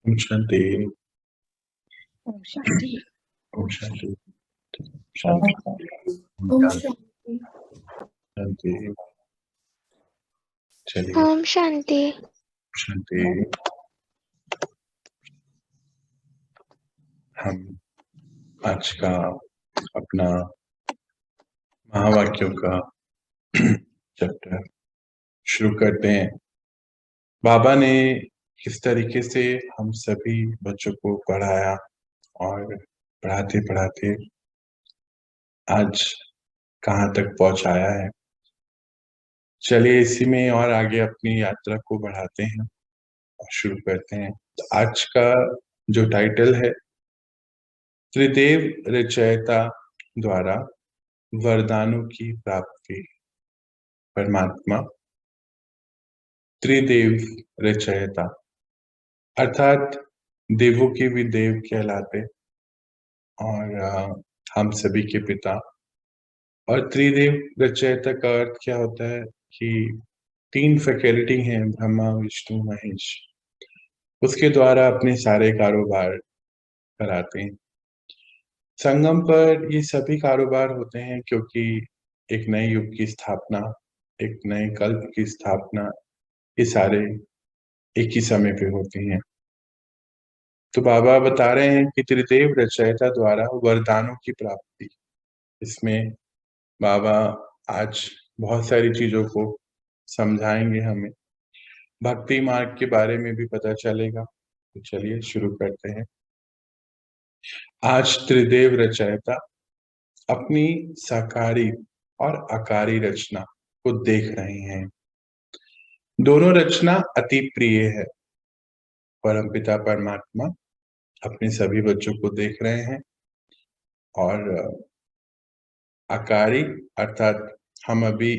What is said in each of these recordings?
ओम शांति। ओम शांति। ओम शांति। शांति ओम शांति। शांति। चलिए, ओम शांति। शांति। हम आज का अपना महावाक्यों का चैप्टर शुरू करते हैं। बाबा ने किस तरीके से हम सभी बच्चों को पढ़ाया और पढ़ाते पढ़ाते आज कहाँ तक पहुंचाया है। चलिए इसी में और आगे अपनी यात्रा को बढ़ाते हैं और शुरू करते हैं। तो आज का जो टाइटल है, त्रिदेव रचयिता द्वारा वरदानों की प्राप्ति। परमात्मा त्रिदेव रचयिता अर्थात देवों के भी देव कहलाते और हम सभी के पिता। और त्रिदेव रचयिता का अर्थ क्या होता है कि 3 फैकल्टी हैं, ब्रह्मा विष्णु महेश, उसके द्वारा अपने सारे कारोबार कराते हैं। संगम पर ये सभी कारोबार होते हैं क्योंकि एक नए युग की स्थापना, एक नए कल्प की स्थापना, ये सारे एक ही समय पे होते हैं। तो बाबा बता रहे हैं कि त्रिदेव रचयिता द्वारा वरदानों की प्राप्ति। इसमें बाबा आज बहुत सारी चीजों को समझाएंगे हमें। भक्ति मार्ग के बारे में भी पता चलेगा। तो चलिए शुरू करते हैं। आज त्रिदेव रचयिता अपनी साकारी और आकारी रचना को देख रहे हैं। दोनों रचना अति प्रिय है। परमपिता परमात्मा अपने सभी बच्चों को देख रहे हैं और आकारी अर्थात हम अभी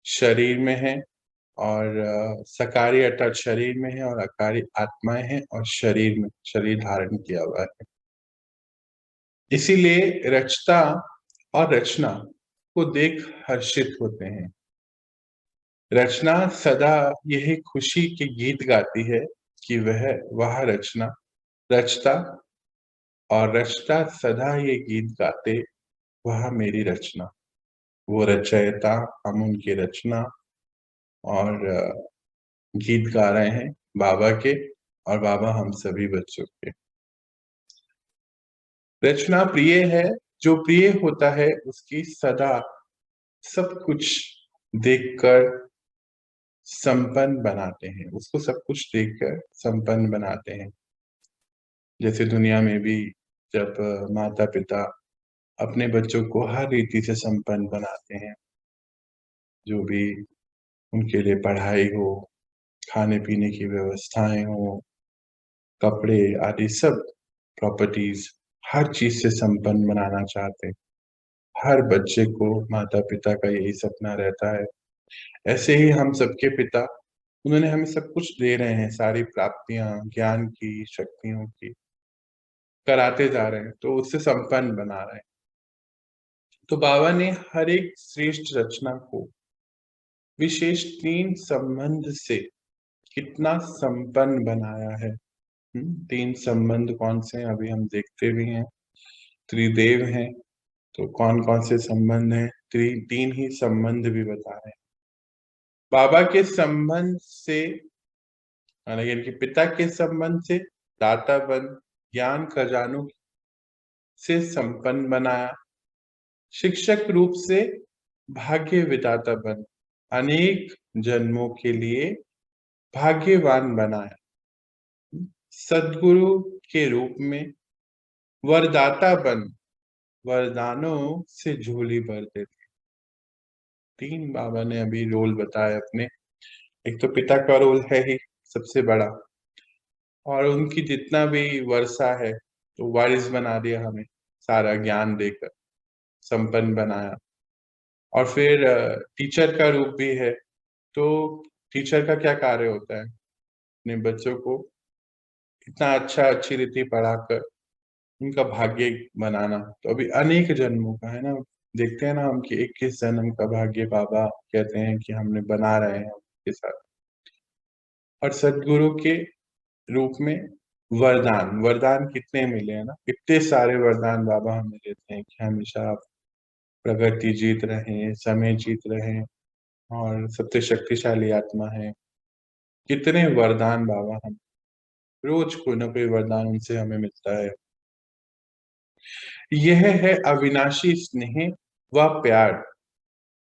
शरीर में हैं और सकारी अर्थात शरीर में है और आकारी आत्माएं हैं और शरीर में शरीर धारण किया हुआ है। इसीलिए रचता और रचना को देख हर्षित होते हैं। रचना सदा यही खुशी के गीत गाती है कि वह रचना रचता, और रचता सदा ये गीत गाते वह मेरी रचना। वो रचयिता, हम उनकी रचना और गीत गा रहे हैं बाबा के, और बाबा हम सभी बच्चों के। रचना प्रिय है। जो प्रिय होता है उसकी सदा सब कुछ देखकर संपन्न बनाते हैं, उसको सब कुछ देखकर संपन्न बनाते हैं। जैसे दुनिया में भी जब माता पिता अपने बच्चों को हर रीति से संपन्न बनाते हैं, जो भी उनके लिए पढ़ाई हो, खाने पीने की व्यवस्थाएं हो, कपड़े आदि सब प्रॉपर्टीज, हर चीज से संपन्न बनाना चाहते हैं। हर बच्चे को माता पिता का यही सपना रहता है। ऐसे ही हम सबके पिता, उन्होंने हमें सब कुछ दे रहे हैं, सारी प्राप्तियां, ज्ञान की, शक्तियों की कराते जा रहे हैं, तो उससे संपन्न बना रहे हैं। तो बाबा ने हर एक श्रेष्ठ रचना को विशेष 3 संबंध से कितना संपन्न बनाया है। 3 संबंध कौन से हैं अभी हम देखते भी हैं। त्रिदेव हैं, तो कौन कौन से संबंध हैं? 3 ही संबंध भी बता रहे हैं। बाबा के संबंध से, यानी कि पिता के संबंध से दाता बन ज्ञान खजानों से संपन्न बनाया। शिक्षक रूप से भाग्य विधाता बन अनेक जन्मों के लिए भाग्यवान बनाया। सद्गुरु के रूप में वरदाता बन वरदानों से झोली भर देते। 3 बाबा ने अभी रोल बताए अपने। एक तो पिता का रोल है ही सबसे बड़ा, और उनकी जितना भी वर्षा है तो वारिस बना दिया, हमें सारा ज्ञान देकर संपन्न बनाया। और फिर टीचर का रूप भी है। तो टीचर का क्या कार्य होता है? अपने बच्चों को इतना अच्छी रीति पढ़ाकर उनका भाग्य बनाना। तो अभी अनेक जन्मों का है ना, देखते हैं ना हम कि 21 जन्म का भाग्य बाबा कहते हैं कि हमने बना रहे हैं उनके साथ। और सदगुरु के रूप में वरदान। वरदान कितने मिले हैं ना, कितने सारे वरदान बाबा हमें देते हैं कि हमेशा आप प्रगति जीत रहे, समय जीत रहे और सबसे शक्तिशाली आत्मा है। कितने वरदान बाबा हम रोज कोई ना कोई वरदान उनसे हमें मिलता है। यह है अविनाशी स्नेह व प्यार।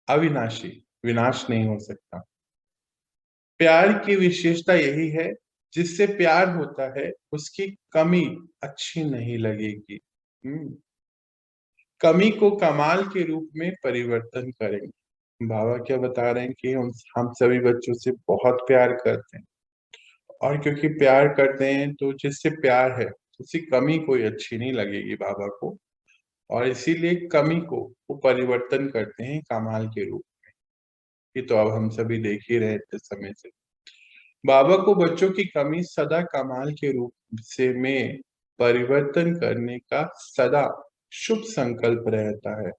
अविनाशी, विनाश नहीं हो सकता। प्यार की विशेषता यही है, जिससे प्यार होता है उसकी कमी अच्छी नहीं लगेगी। कमी को कमाल के रूप में परिवर्तन करेंगे। बाबा क्या बता रहे हैं कि हम सभी बच्चों से बहुत प्यार करते हैं, और क्योंकि प्यार करते हैं तो जिससे प्यार है उसकी कमी कोई अच्छी नहीं लगेगी बाबा को, और इसीलिए कमी को वो परिवर्तन करते हैं कमाल के रूप में। ये तो अब हम सभी देख ही रहे थे समय से। बाबा को बच्चों की कमी सदा कमाल के रूप से में परिवर्तन करने का सदा शुभ संकल्प रहता है।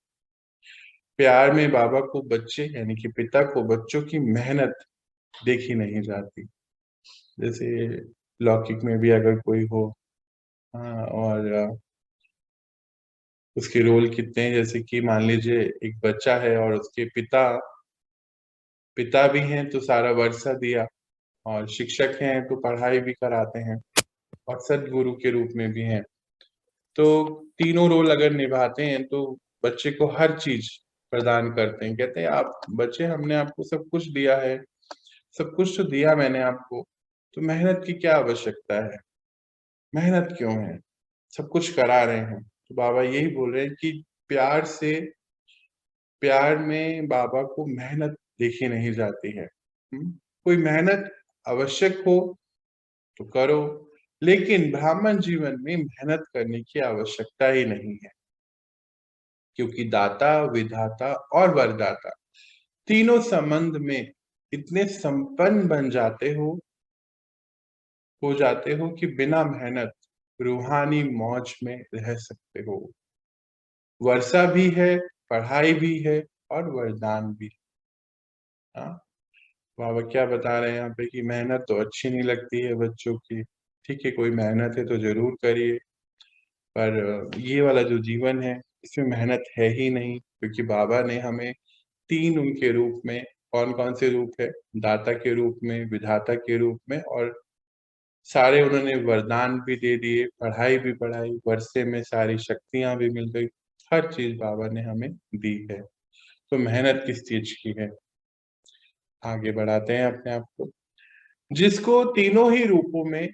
प्यार में बाबा को बच्चे यानी कि पिता को बच्चों की मेहनत देखी नहीं जाती। जैसे लौकिक में भी अगर कोई हो, हाँ, और उसके रोल कितने हैं, जैसे कि मान लीजिए एक बच्चा है और उसके पिता भी हैं तो सारा वर्षा दिया, और शिक्षक हैं तो पढ़ाई भी कराते हैं, और सदगुरु के रूप में भी हैं। तो तीनों रोल अगर निभाते हैं तो बच्चे को हर चीज प्रदान करते हैं। कहते हैं आप बच्चे, हमने आपको सब कुछ दिया है, सब कुछ तो दिया मैंने आपको, तो मेहनत की क्या आवश्यकता है, मेहनत क्यों है, सब कुछ करा रहे हैं। तो बाबा यही बोल रहे हैं कि प्यार से, प्यार में बाबा को मेहनत देखी नहीं जाती है। कोई मेहनत आवश्यक हो तो करो, लेकिन ब्राह्मण जीवन में मेहनत करने की आवश्यकता ही नहीं है, क्योंकि दाता, विधाता और वरदाता तीनों संबंध में इतने संपन्न बन जाते हो कि बिना मेहनत रूहानी मौज में रह सकते हो। वर्षा भी है, पढ़ाई भी है, और वरदान भी। हाँ, बाबा क्या बता रहे हैं यहाँ पे कि मेहनत तो अच्छी नहीं लगती है बच्चों की। ठीक है, कोई मेहनत है तो जरूर करिए, पर ये वाला जो जीवन है इसमें मेहनत है ही नहीं, क्योंकि बाबा ने हमें तीन उनके रूप में, कौन कौन से रूप है, दाता के रूप में, विधाता के रूप में, और सारे उन्होंने वरदान भी दे दिए, पढ़ाई भी पढ़ाई, वर्षे में सारी शक्तियां भी मिल गई, हर चीज बाबा ने हमें दी है। तो मेहनत किस चीज की है, आगे बढ़ाते हैं अपने आप को। जिसको तीनों ही रूपों में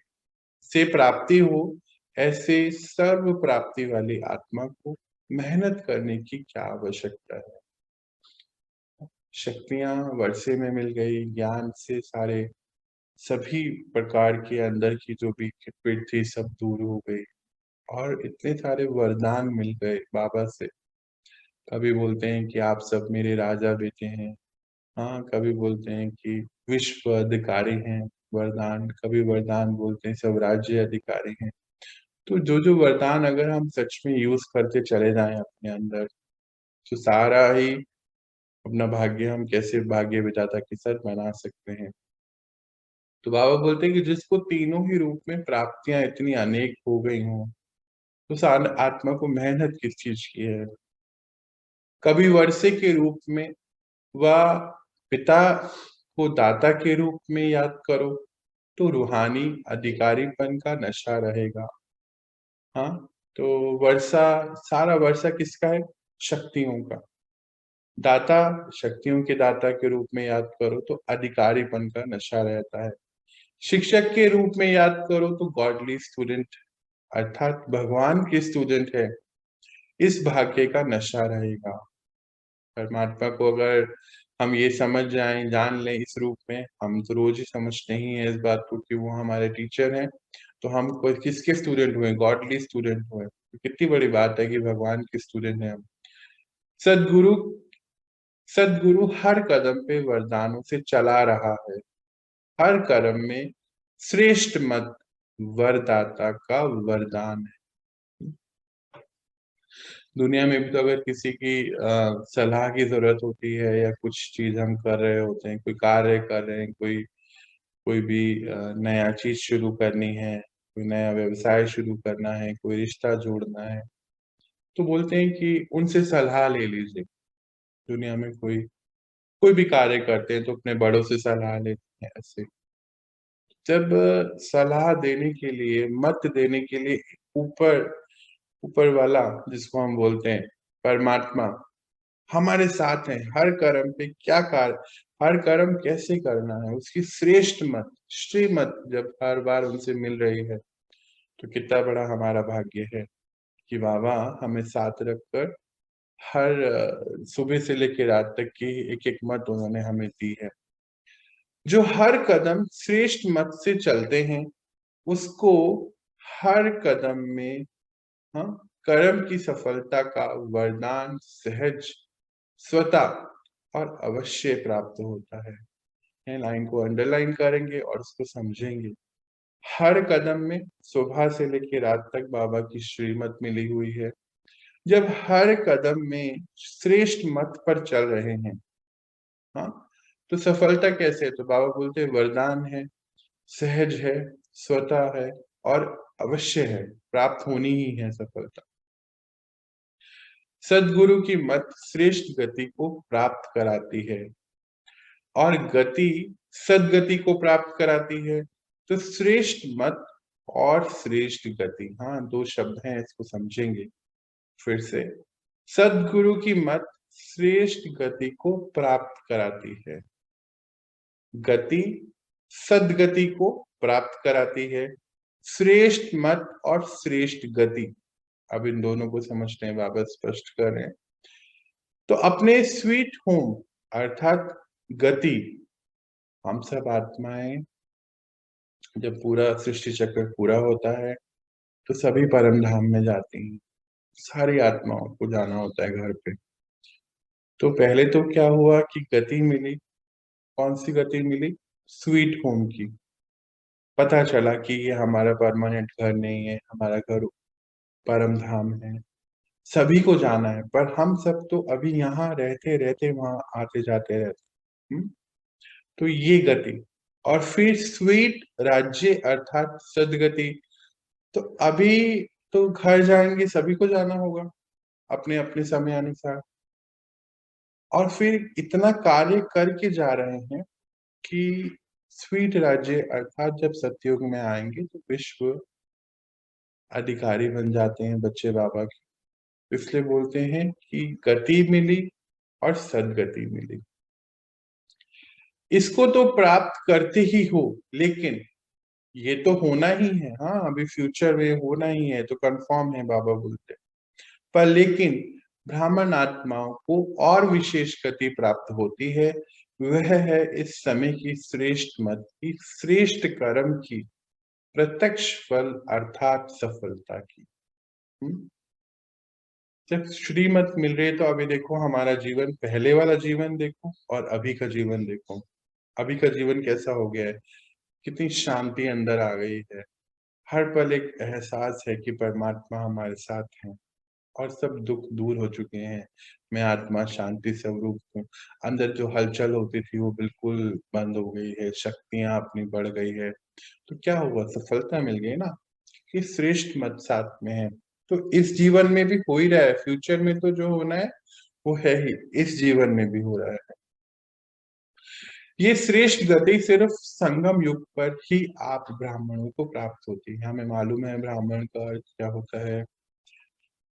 से प्राप्ति हो, ऐसे सर्व प्राप्ति वाली आत्मा को मेहनत करने की क्या आवश्यकता है। शक्तियां वर्षे में मिल गई, ज्ञान से सारे सभी प्रकार के अंदर की जो भी खिटपिट थी सब दूर हो गई, और इतने सारे वरदान मिल गए बाबा से। कभी बोलते हैं कि आप सब मेरे राजा बेटे हैं, हाँ, कभी बोलते हैं कि विश्व अधिकारी हैं वरदान, कभी वरदान बोलते हैं सब राज्य अधिकारी हैं। तो जो जो वरदान अगर हम सच में यूज करते चले जाएं अपने अंदर, तो सारा ही अपना भाग्य हम कैसे भाग्य विधाता के साथ बना सकते हैं। तो बाबा बोलते हैं कि जिसको तीनों ही रूप में प्राप्तियां इतनी अनेक हो गई हों, तो उस आत्मा को मेहनत किस चीज की है। कभी वर्षे के रूप में व पिता को दाता के रूप में याद करो, तो रूहानी अधिकारीपन का नशा रहेगा। हाँ, तो वर्षा, सारा वर्षा किसका है, शक्तियों का। दाता, शक्तियों के दाता के रूप में याद करो तो अधिकारीपन का नशा रहता है। शिक्षक के रूप में याद करो तो गॉडली स्टूडेंट, अर्थात भगवान के स्टूडेंट है, इस भाग्य का नशा रहेगा। परमात्मा को अगर हम ये समझ जाएं, जान लें इस रूप में, हम तो रोज ही समझते ही हैं इस बात को कि वो हमारे टीचर हैं, तो हम कोई किसके स्टूडेंट हुए, गॉडली स्टूडेंट हुए। तो कितनी बड़ी बात है कि भगवान के स्टूडेंट हैं हम। सदगुरु, सदगुरु हर कदम पे वरदानों से चला रहा है। हर कर्म में श्रेष्ठ मत वरदाता का वरदान है। दुनिया में भी तो अगर किसी की सलाह की जरूरत होती है, या कुछ चीज हम कर रहे होते हैं, कोई कार्य कर रहे हैं, कोई कोई भी नया चीज शुरू करनी है, कोई नया व्यवसाय शुरू करना है, कोई रिश्ता जोड़ना है, तो बोलते हैं कि उनसे सलाह ले लीजिए। दुनिया में कोई कोई भी कार्य करते हैं तो अपने बड़ों से सलाह लेते हैं। ऐसे जब सलाह देने के लिए, मत देने के लिए ऊपर ऊपर वाला, जिसको हम बोलते हैं परमात्मा, हमारे साथ है, हर कर्म पे क्या कार्य, हर कर्म कैसे करना है, उसकी श्रेष्ठ मत, श्रीमत जब हर बार उनसे मिल रही है, तो कितना बड़ा हमारा भाग्य है कि बाबा हमें साथ रखकर हर सुबह से लेकर रात तक की एक एक मत उन्होंने हमें दी है। जो हर कदम श्रेष्ठ मत से चलते हैं, उसको हर कदम में, हाँ, कर्म की सफलता का वरदान सहज, स्वतः और अवश्य प्राप्त होता है। ये लाइन को अंडरलाइन करेंगे और उसको समझेंगे। हर कदम में सुबह से लेकर रात तक बाबा की श्रीमत मिली हुई है। जब हर कदम में श्रेष्ठ मत पर चल रहे हैं, हाँ, तो सफलता कैसे है? तो बाबा बोलते हैं वरदान है, सहज है, स्वतः है और अवश्य है, प्राप्त होनी ही है सफलता। सदगुरु की मत श्रेष्ठ गति को प्राप्त कराती है और गति सदगति को प्राप्त कराती है। तो श्रेष्ठ मत और श्रेष्ठ गति, हाँ, दो शब्द हैं, इसको समझेंगे फिर से। सदगुरु की मत श्रेष्ठ गति को प्राप्त कराती है, गति सदगति को प्राप्त कराती है, श्रेष्ठ मत और श्रेष्ठ गति। अब इन दोनों को समझते हैं, बाबा स्पष्ट कर रहे हैं। तो अपने स्वीट होम अर्थात गति, हम सब आत्माएं जब पूरा सृष्टि चक्र पूरा होता है तो सभी परम धाम में जाती हैं। सारी आत्माओं को जाना होता है घर पे। तो पहले तो क्या हुआ कि गति मिली। कौन सी गति मिली? स्वीट होम की। पता चला कि ये हमारा परमानेंट घर नहीं है, हमारा घर परम धाम है, सभी को जाना है, पर हम सब तो अभी यहाँ रहते रहते वहां आते जाते रहते। तो ये गति। और फिर स्वीट राज्य अर्थात सदगति। तो अभी तो घर जाएंगे, सभी को जाना होगा अपने अपने समय अनुसार। और फिर इतना कार्य करके जा रहे हैं कि स्वीट राज्य अर्थात जब सतयुग में आएंगे तो विश्व अधिकारी बन जाते हैं बच्चे बाबा के। इसलिए बोलते हैं कि गति मिली और सदगति मिली। इसको तो प्राप्त करते ही हो, लेकिन ये तो होना ही है, हाँ, अभी फ्यूचर में होना ही है, तो कंफर्म है बाबा बोलते। पर लेकिन ब्राह्मण आत्माओं को और विशेष गति प्राप्त होती है, वह है इस समय की श्रेष्ठ मत की, श्रेष्ठ कर्म की प्रत्यक्ष फल अर्थात सफलता की। जब श्रीमत मिल रही है तो अभी देखो हमारा जीवन, पहले वाला जीवन देखो और अभी का जीवन देखो। अभी का जीवन कैसा हो गया है, कितनी शांति अंदर आ गई है। हर पल एक एहसास है कि परमात्मा हमारे साथ हैं और सब दुख दूर हो चुके हैं। मैं आत्मा शांति स्वरूप हूँ। अंदर जो हलचल होती थी वो बिल्कुल बंद हो गई है, शक्तियां अपनी बढ़ गई है। तो क्या हुआ? सफलता मिल गई ना, कि श्रेष्ठ मत साथ में है। तो इस जीवन में भी हो ही रहा है, फ्यूचर में तो जो होना है वो है ही, इस जीवन में भी हो रहा है। ये श्रेष्ठ गति सिर्फ संगम युग पर ही आप ब्राह्मणों को प्राप्त होती है। हमें मालूम है ब्राह्मण का अर्थ क्या होता है।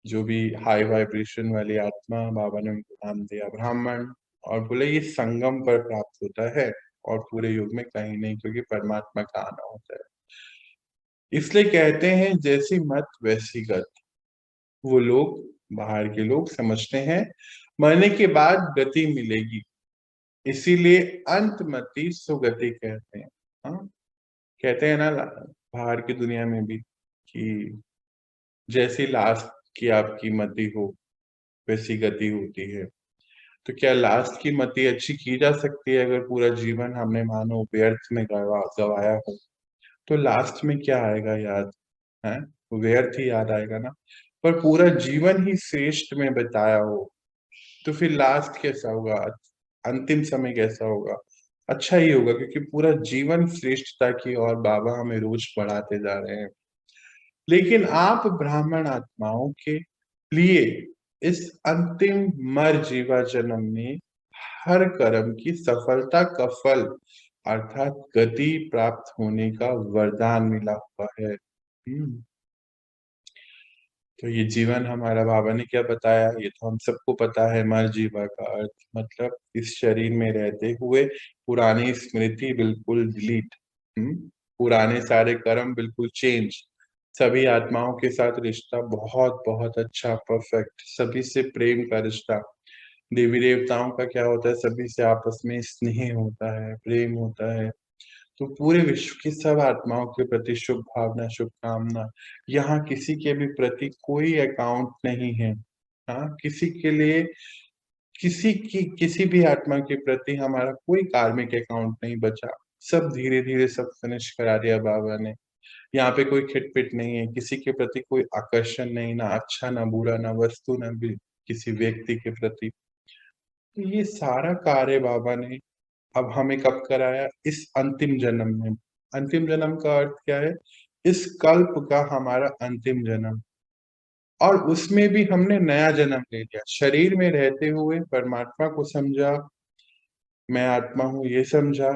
जो भी हाई वाइब्रेशन वाली आत्मा, बाबा ने उनको नाम दिया ब्राह्मण, और बोले ये संगम पर प्राप्त होता है और पूरे युग में कहीं नहीं, क्योंकि परमात्मा का आना होता है। इसलिए कहते हैं जैसी मत वैसी गत। वो लोग, बाहर के लोग समझते हैं मरने के बाद गति मिलेगी, इसीलिए अंतमति सुगति कहते हैं। हाँ, कहते हैं ना बाहर की दुनिया में भी कि जैसी लास्ट की आपकी मति हो वैसी गति होती है। तो क्या लास्ट की मति अच्छी की जा सकती है? अगर पूरा जीवन हमने मानो व्यर्थ में गवाया हो, तो लास्ट में क्या आएगा याद है? व्यर्थ ही याद आएगा ना। पर पूरा जीवन ही श्रेष्ठ में बिताया हो, तो फिर लास्ट कैसा होगा, अंतिम समय कैसा होगा? अच्छा ही होगा, क्योंकि पूरा जीवन श्रेष्ठता की और बाबा हमें रोज बढ़ाते जा रहे हैं। लेकिन आप ब्राह्मण आत्माओं के लिए इस अंतिम मर जीवा जन्म में हर कर्म की सफलता का फल अर्थात गति प्राप्त होने का वरदान मिला हुआ है। तो ये जीवन हमारा बाबा ने क्या बताया, ये तो हम सबको पता है। मर जीवा का अर्थ मतलब इस शरीर में रहते हुए पुरानी स्मृति बिल्कुल डिलीट, पुराने सारे कर्म बिल्कुल चेंज, सभी आत्माओं के साथ रिश्ता बहुत बहुत अच्छा परफेक्ट, सभी से प्रेम का रिश्ता। देवी देवताओं का क्या होता है, सभी से आपस में स्नेह होता है, प्रेम होता है। तो पूरे विश्व की सब आत्माओं के प्रति शुभ भावना, शुभकामना। यहाँ किसी के भी प्रति कोई अकाउंट नहीं है। हाँ, किसी के लिए, किसी भी आत्मा के प्रति हमारा कोई कार्मिक अकाउंट नहीं बचा। सब धीरे धीरे सब फिनिश करा दिया बाबा ने। यहाँ पे कोई खिटपिट नहीं है, किसी के प्रति कोई आकर्षण नहीं, ना अच्छा ना बुरा, ना वस्तु ना भी किसी व्यक्ति के प्रति। तो ये सारा कार्य बाबा ने अब हमें कब कराया, इस अंतिम जन्म में। अंतिम जन्म का अर्थ क्या है, इस कल्प का हमारा अंतिम जन्म। और उसमें भी हमने नया जन्म ले लिया, शरीर में रहते हुए परमात्मा को समझा, मैं आत्मा हूँ ये समझा,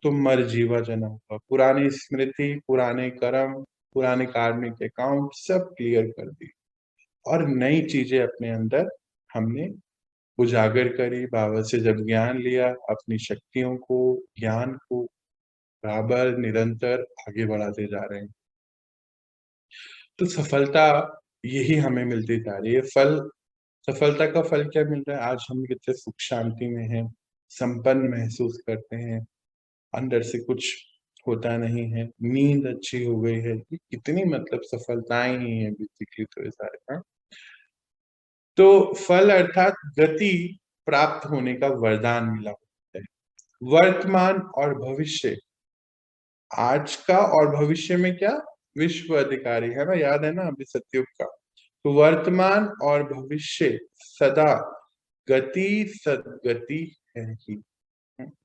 तो मर जीवा जन्म हुआ। पुरानी स्मृति, पुराने कर्म, पुराने कार्मिक अकाउंट सब क्लियर कर दी और नई चीजें अपने अंदर हमने उजागर करी। बाबा से जब ज्ञान लिया, अपनी शक्तियों को, ज्ञान को बराबर निरंतर आगे बढ़ाते जा रहे हैं। तो सफलता यही हमें मिलती जा रही है। फल, सफलता का फल क्या मिल रहा है, आज हम कितने सुख शांति में हैं, संपन्न महसूस करते हैं, अंदर से कुछ होता नहीं है, नींद अच्छी हो गई है। ये कितनी मतलब सफलताएं ही है बेसिकली तो ये सारे। हाँ, तो फल अर्थात गति प्राप्त होने का वरदान मिला होता है। वर्तमान और भविष्य, आज का और भविष्य में क्या, विश्व अधिकारी है ना, याद है ना अभी सतयुग का। तो वर्तमान और भविष्य सदा गति सदगति है ही,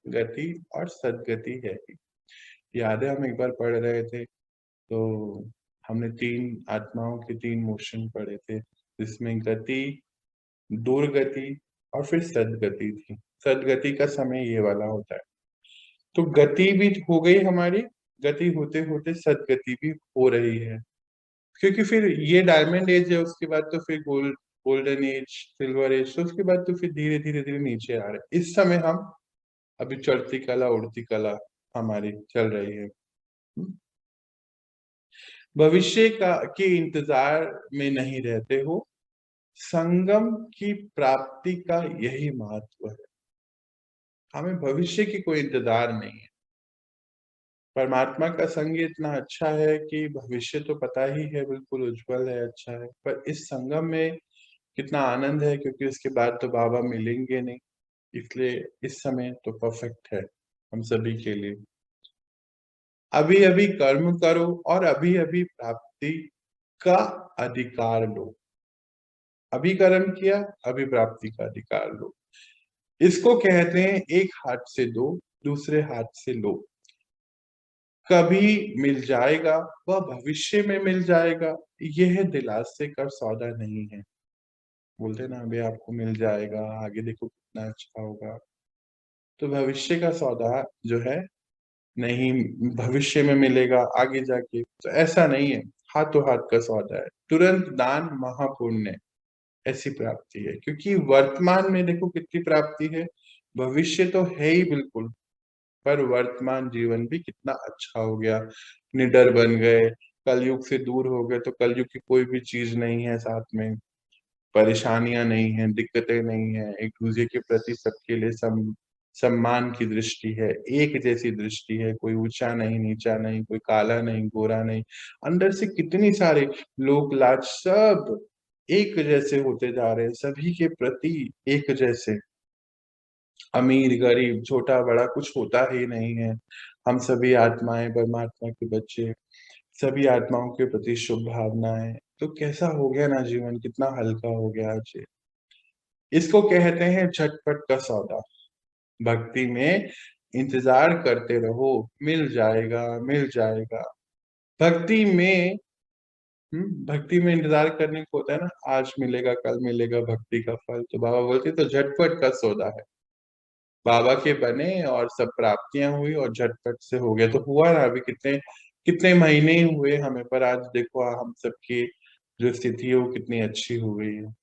गति और सदगति है ही। याद है हम एक बार पढ़ रहे थे, तो हमने तीन आत्माओं के तीन मोशन पढ़े थे, जिसमें गति, दुर्गति और फिर सदगति थी। सदगति का समय ये वाला होता है। तो गति भी हो गई हमारी, गति होते होते सदगति भी हो रही है, क्योंकि फिर ये डायमंड एज है, उसके बाद तो फिर गोल्डन एज, सिल्वर एज, तो उसके बाद तो फिर धीरे धीरे धीरे नीचे आ रहे हैं। इस समय हम अभी चढ़ती कला उड़ती कला हमारी चल रही है। भविष्य का के इंतजार में नहीं रहते हो, संगम की प्राप्ति का यही महत्व है। हमें भविष्य की कोई इंतजार नहीं है, परमात्मा का संग इतना अच्छा है कि भविष्य तो पता ही है, बिल्कुल उज्जवल है, अच्छा है। पर इस संगम में कितना आनंद है, क्योंकि उसके बाद तो बाबा मिलेंगे नहीं, इसलिए इस समय तो परफेक्ट है हम सभी के लिए। अभी अभी कर्म करो और अभी अभी प्राप्ति का अधिकार लो। अभी कर्म किया, अभी प्राप्ति का अधिकार लो। इसको कहते हैं एक हाथ से दो, दूसरे हाथ से लो। कभी मिल जाएगा, वह भविष्य में मिल जाएगा, यह दिलासे का सौदा नहीं है। बोलते ना अभी आपको मिल जाएगा, आगे देखो कितना अच्छा होगा। तो भविष्य का सौदा जो है, नहीं भविष्य में मिलेगा आगे जाके, तो ऐसा नहीं है। हाथों हाथ का सौदा है, तुरंत दान महापुण्य, ऐसी प्राप्ति है। क्योंकि वर्तमान में देखो कितनी प्राप्ति है, भविष्य तो है ही बिल्कुल, पर वर्तमान जीवन भी कितना अच्छा हो गया। निडर बन गए, कलयुग से दूर हो गए, तो कलयुग की कोई भी चीज नहीं है साथ में, परेशानियां नहीं है, दिक्कतें नहीं है, एक दूसरे के प्रति सबके लिए सम्मान की दृष्टि है, एक जैसी दृष्टि है, कोई ऊंचा नहीं नीचा नहीं, कोई काला नहीं गोरा नहीं। अंदर से कितनी सारे लोग लाज सब एक जैसे होते जा रहे हैं, सभी के प्रति एक जैसे। अमीर गरीब छोटा बड़ा कुछ होता ही नहीं है, हम सभी आत्माएं परमात्मा के बच्चे, सभी आत्माओं के प्रति शुभ भावनाएं। तो कैसा हो गया ना जीवन, कितना हल्का हो गया आज ये। इसको कहते हैं झटपट का सौदा। भक्ति में इंतजार करते रहो, मिल जाएगा मिल जाएगा। भक्ति में भक्ति में इंतजार करने को होता है ना, आज मिलेगा कल मिलेगा भक्ति का फल। तो बाबा बोलते तो झटपट का सौदा है। बाबा के बने और सब प्राप्तियां हुई और झटपट से हो गया। तो हुआ ना, अभी कितने कितने महीने ही हुए हमें, पर आज देखो हम सबकी जो स्थिति है वो कितनी अच्छी हो गई है।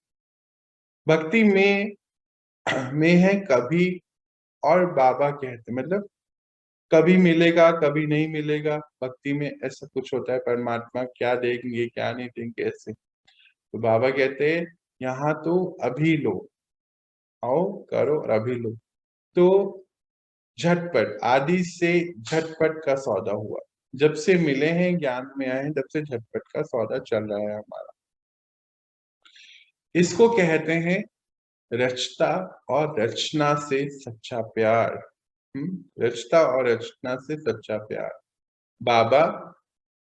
भक्ति में है कभी, और बाबा कहते मतलब कभी मिलेगा कभी नहीं मिलेगा। भक्ति में ऐसा कुछ होता है, परमात्मा क्या देंगे क्या नहीं देंगे ऐसे। तो बाबा कहते हैं यहाँ तो अभी लो, आओ करो और अभी लो। तो झटपट, आदि से झटपट का सौदा हुआ। जब से मिले हैं, ज्ञान में आए हैं, तब से झटपट का सौदा चल रहा है हमारा। इसको कहते हैं रचता और रचना से सच्चा प्यार। रचता और रचना से सच्चा प्यार। बाबा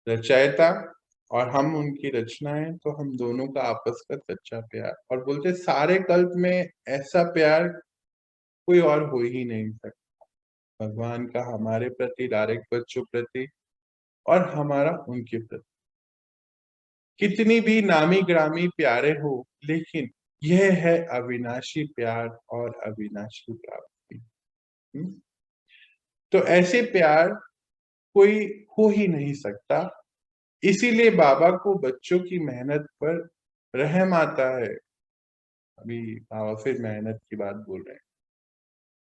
रचयिता और हम उनकी रचना है, तो हम दोनों का आपस का सच्चा प्यार। और बोलते सारे कल्प में ऐसा प्यार कोई और हो ही नहीं सकता, भगवान का हमारे प्रति, डायरेक्ट बच्चों प्रति, और हमारा उनके प्रति। कितनी भी नामी ग्रामी प्यारे हो, लेकिन यह है अविनाशी प्यार और अविनाशी प्राप्ति। तो ऐसे प्यार कोई हो ही नहीं सकता। इसीलिए बाबा को बच्चों की मेहनत पर रहम आता है। अभी बाबा फिर मेहनत की बात बोल रहे हैं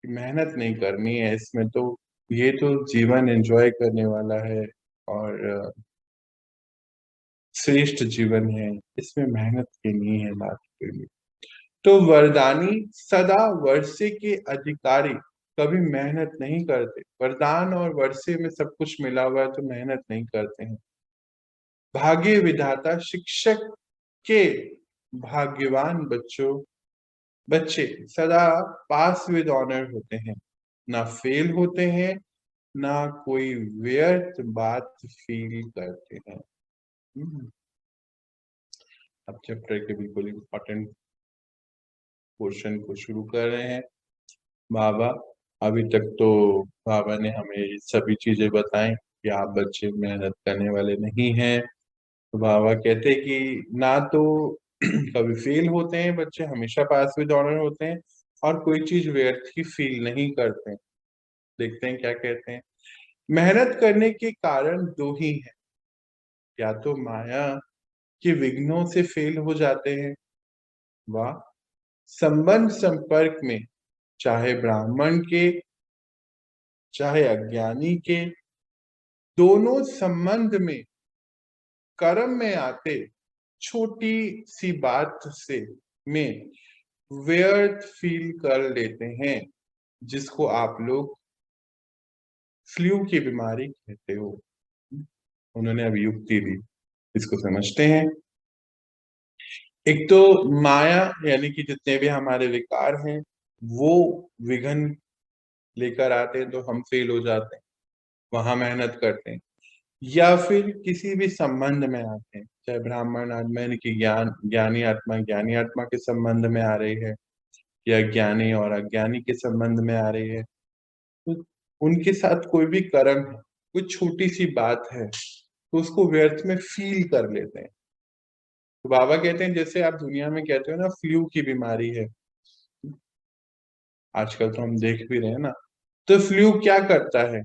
कि मेहनत नहीं करनी है इसमें, तो ये तो जीवन एंजॉय करने वाला है और श्रेष्ठ जीवन है, इसमें मेहनत की नहीं है बात के लिए। तो वरदानी सदा वर्षे के अधिकारी कभी मेहनत नहीं करते। वरदान और वर्षे में सब कुछ मिला हुआ है, तो मेहनत नहीं करते हैं। भाग्य विधाता शिक्षक के भाग्यवान बच्चे सदा पास विद ऑनर होते हैं, ना फेल होते हैं, ना कोई व्यर्थ बात फील करते हैं। अब चैप्टर के बिल्कुल इम्पोर्टेंट पोर्शन को शुरू कर रहे हैं बाबा। अभी तक तो बाबा ने हमें सभी चीजें बताई कि आप बच्चे मेहनत करने वाले नहीं हैं। तो बाबा कहते हैं कि ना तो कभी फेल होते हैं बच्चे, हमेशा पास विद ऑनर होते हैं, और कोई चीज व्यर्थ की फील नहीं करते हैं। देखते हैं क्या कहते हैं। मेहनत करने के कारण दो ही हैं, या तो माया के विघ्नों से फेल हो जाते हैं, व संबंध संपर्क में, चाहे ब्राह्मण के चाहे अज्ञानी के, दोनों संबंध में कर्म में आते छोटी सी बात से में व्यर्थ फील कर लेते हैं, जिसको आप लोग फ्लू की बीमारी कहते हो। उन्होंने अब युक्ति दी, इसको समझते हैं। एक तो माया यानी कि जितने भी हमारे विकार हैं वो विघन लेकर आते हैं, तो हम फेल हो जाते हैं, वहां मेहनत करते हैं। या फिर किसी भी संबंध में आते हैं, चाहे ब्राह्मण आत्मा यानी कि ज्ञानी आत्मा के संबंध में आ रही है, या ज्ञानी और अज्ञानी के संबंध में आ रही है, तो उनके साथ कोई भी कर्म है, कोई छोटी सी बात है, तो उसको व्यर्थ में फील कर लेते हैं। तो बाबा कहते हैं जैसे आप दुनिया में कहते हो ना फ्लू की बीमारी है, आजकल तो हम देख भी रहे हैं ना। तो फ्लू क्या करता है,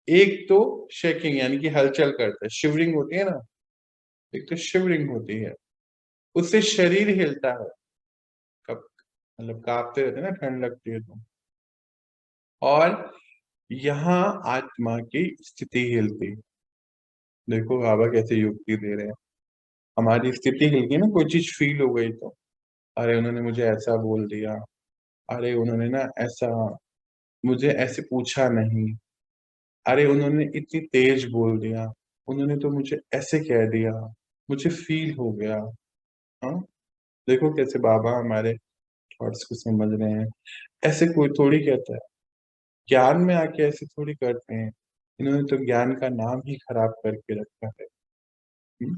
एक तो शेकिंग यानी कि हलचल करता है, शिवरिंग होती है ना, एक तो शिवरिंग होती है, उससे शरीर हिलता है, कब मतलब कांपते रहते हैं ना, ठंड लगती है तो। और यहाँ आत्मा की स्थिति हिलती। देखो बाबा कैसे युक्ति दे रहे हैं। हमारी स्थिति हिल गई ना, कोई चीज फील हो गई तो, अरे उन्होंने मुझे ऐसा बोल दिया, अरे उन्होंने ना ऐसा मुझे ऐसे पूछा नहीं, अरे उन्होंने इतनी तेज बोल दिया, उन्होंने तो मुझे ऐसे कह दिया, मुझे फील हो गया। हाँ, देखो कैसे बाबा हमारे थॉट्स को समझ रहे हैं। ऐसे कोई थोड़ी कहता है, ज्ञान में आके ऐसे थोड़ी करते हैं। इन्होंने तो ज्ञान का नाम ही खराब करके रखा है। हम्म?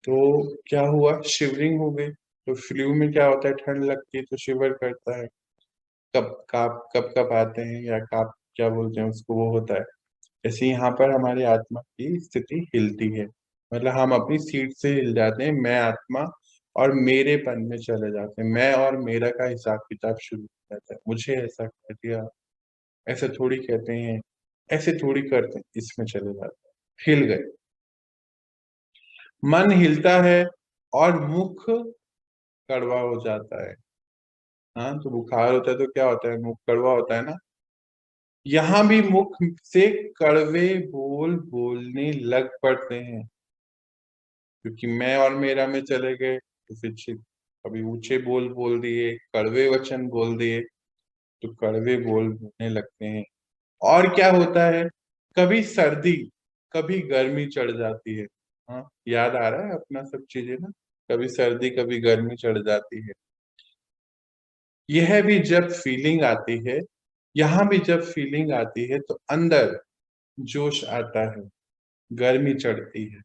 तो क्या हुआ, शिवरिंग हो गई। तो फ्लू में क्या होता है, ठंड लगती है तो शिवर करता है। कब कब आते हैं, या कब क्या बोलते हैं उसको, वो होता है। ऐसे यहाँ पर हमारी आत्मा की स्थिति हिलती है, मतलब हम अपनी सीट से हिल जाते हैं, मैं आत्मा और मेरेपन में चले जाते हैं, मैं और मेरा का हिसाब किताब शुरू हो जाता है। मुझे ऐसा कर दिया, ऐसे थोड़ी कहते हैं, ऐसे थोड़ी करते हैं, इसमें चले जाते हैं, हिल गए। मन हिलता है और मुख कड़वा हो जाता है। हाँ, तो बुखार होता है तो क्या होता है, मुख कड़वा होता है ना। यहाँ भी मुख से कड़वे बोल बोलने लग पड़ते हैं, क्योंकि मैं और मेरा में चले गए तो फिर कभी ऊंचे बोल बोल दिए, कड़वे वचन बोल दिए, तो कड़वे बोल बोलने लगते हैं। और क्या होता है, कभी सर्दी कभी गर्मी चढ़ जाती है। हाँ, याद आ रहा है अपना सब चीजें ना, कभी सर्दी कभी गर्मी चढ़ जाती है। यह भी जब फीलिंग आती है, यहाँ भी जब फीलिंग आती है तो अंदर जोश आता है, गर्मी चढ़ती है।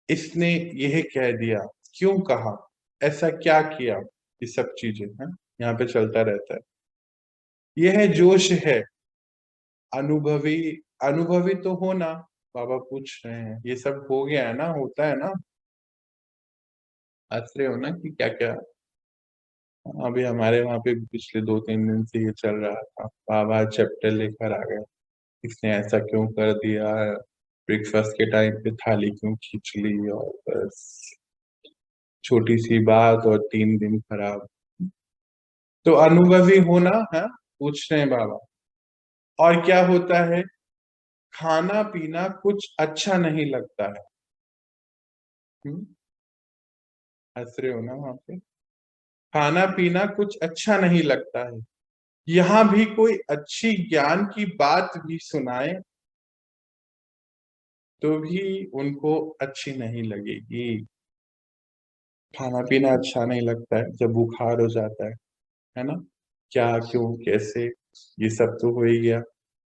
इसने यह कह दिया, क्यों कहा, ऐसा क्या किया, ये सब चीजें हैं, यहाँ पे चलता रहता है। यह जोश है अनुभवी। अनुभवी तो होना, बाबा पूछ रहे हैं, ये सब हो गया है ना, होता है ना, हंस रहे हो ना कि क्या क्या। अभी हमारे वहां पे पिछले 2-3 दिन से ये चल रहा था, बाबा चैप्टर लेकर आ गए, इसने ऐसा क्यों कर दिया, ब्रेकफास्ट के टाइम पे थाली क्यों खींच ली, और बस छोटी सी बात और 3 दिन खराब। तो अनुभवी होना है, पूछ रहे हैं बाबा। और क्या होता है, खाना पीना कुछ अच्छा नहीं लगता है। हंस रहे हो ना वहां पे, खाना पीना कुछ अच्छा नहीं लगता है। यहाँ भी कोई अच्छी ज्ञान की बात भी सुनाए तो भी उनको अच्छी नहीं लगेगी। खाना पीना अच्छा नहीं लगता है जब बुखार हो जाता है ना, क्या क्यों कैसे, ये सब तो हो ही गया।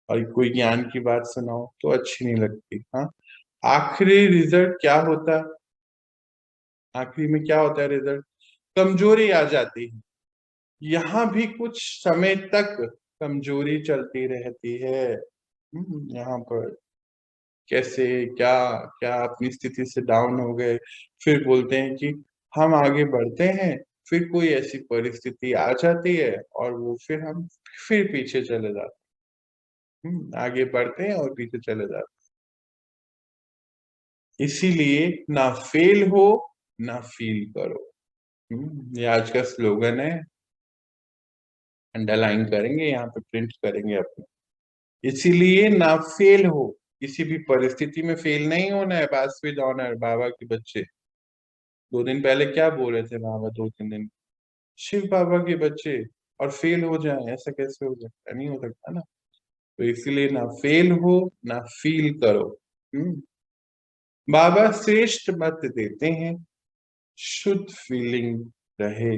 और कोई ज्ञान की बात सुनाओ तो अच्छी नहीं लगती। हाँ, आखिरी रिजल्ट क्या होता है, आखिरी में क्या होता है रिजल्ट, कमजोरी आ जाती है। यहाँ भी कुछ समय तक कमजोरी चलती रहती है। यहाँ पर कैसे, क्या क्या अपनी स्थिति से डाउन हो गए, फिर बोलते हैं कि हम आगे बढ़ते हैं, फिर कोई ऐसी परिस्थिति आ जाती है और वो फिर हम फिर पीछे चले जाते हैं। आगे बढ़ते हैं और पीछे चले जाते हैं। इसीलिए ना फेल हो ना फील करो। ये आज का स्लोगन है, अंडरलाइन करेंगे, यहाँ पे प्रिंट करेंगे अपने। इसीलिए ना फेल हो, किसी भी परिस्थिति में फेल नहीं होना है। पास विद ऑनर, बाबा के बच्चे 2 दिन पहले क्या बोल रहे थे बाबा, 2-3 दिन, शिव बाबा के बच्चे और फेल हो जाए, ऐसा कैसे हो सकता है, नहीं हो सकता ना। तो इसीलिए ना फेल हो ना फील करो। हम्म बाबा श्रेष्ठ मत देते हैं, शुद्ध फीलिंग रहे।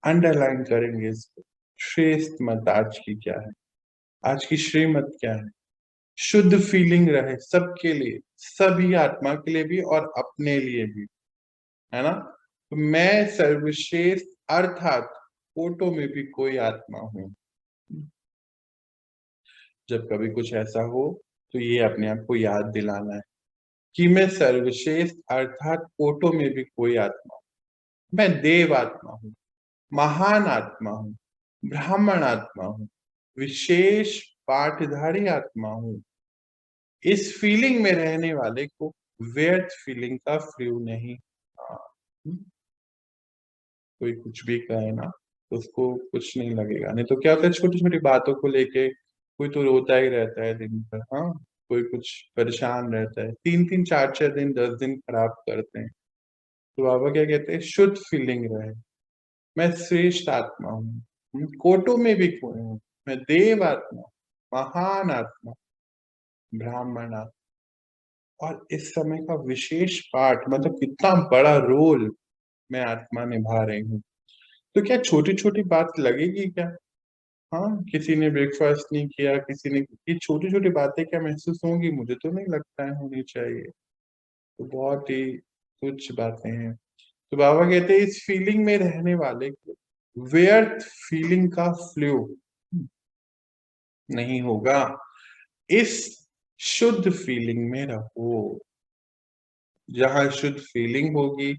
अंडरलाइन करेंगे इसको, श्रेष्ठ मत आज की क्या है, आज की श्रीमत क्या है, शुद्ध फीलिंग रहे सबके लिए, सभी आत्मा के लिए भी और अपने लिए भी, है ना। तो मैं सर्वश्रेष्ठ अर्थात फोटो में भी कोई आत्मा हूं। जब कभी कुछ ऐसा हो तो ये अपने आप को याद दिलाना है कि मैं सर्वश्रेष्ठ अर्थात फोटो में भी कोई आत्मा हूं। मैं देव आत्मा हूँ, महान आत्मा हूँ, ब्राह्मण आत्मा हूँ, विशेष पाठधारी आत्मा हूँ। इस फीलिंग में रहने वाले को व्यर्थ फीलिंग का फ्लू नहीं। हाँ, कोई कुछ भी कहे ना तो उसको कुछ नहीं लगेगा। नहीं तो क्या होता है, छोटी छोटी बातों को लेके कोई तो रोता ही रहता है दिन भर। हाँ, कोई कुछ परेशान रहता है, 3-3 4-4 दिन 10 दिन खराब करते हैं। तो बाबा क्या कहते हैं, शुद्ध फीलिंग रहे, मैं श्रेष्ठ आत्मा हूँ, कोटों में भी कोई हूँ, मैं देव आत्मा, महान आत्मा, ब्राह्मण आत्मा। और इस समय का विशेष पाठ, मतलब कितना बड़ा रोल मैं आत्मा निभा रही हूँ। तो क्या छोटी छोटी बात लगेगी क्या, हाँ किसी ने ब्रेकफास्ट नहीं किया, किसी ने, ये छोटी छोटी बातें क्या महसूस होंगी, मुझे तो नहीं लगता है होनी चाहिए। तो बहुत ही तुच्छ बातें हैं। तो बाबा कहते हैं इस फीलिंग में रहने वाले को व्यर्थ फीलिंग का फ्लो नहीं होगा। इस शुद्ध फीलिंग में रहो। जहां शुद्ध फीलिंग होगी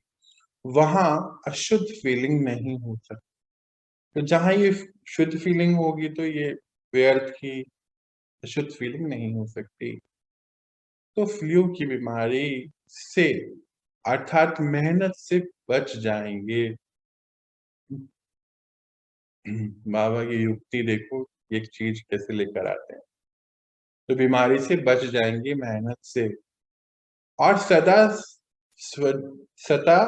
वहां अशुद्ध फीलिंग नहीं हो सकती। तो जहां ये शुद्ध फीलिंग होगी तो ये व्यर्थ की अशुद्ध फीलिंग नहीं हो सकती। तो फ्लू की बीमारी से अर्थात मेहनत से बच जाएंगे। बाबा की युक्ति देखो, एक चीज कैसे लेकर आते हैं। तो बीमारी से बच जाएंगे मेहनत से, और सदा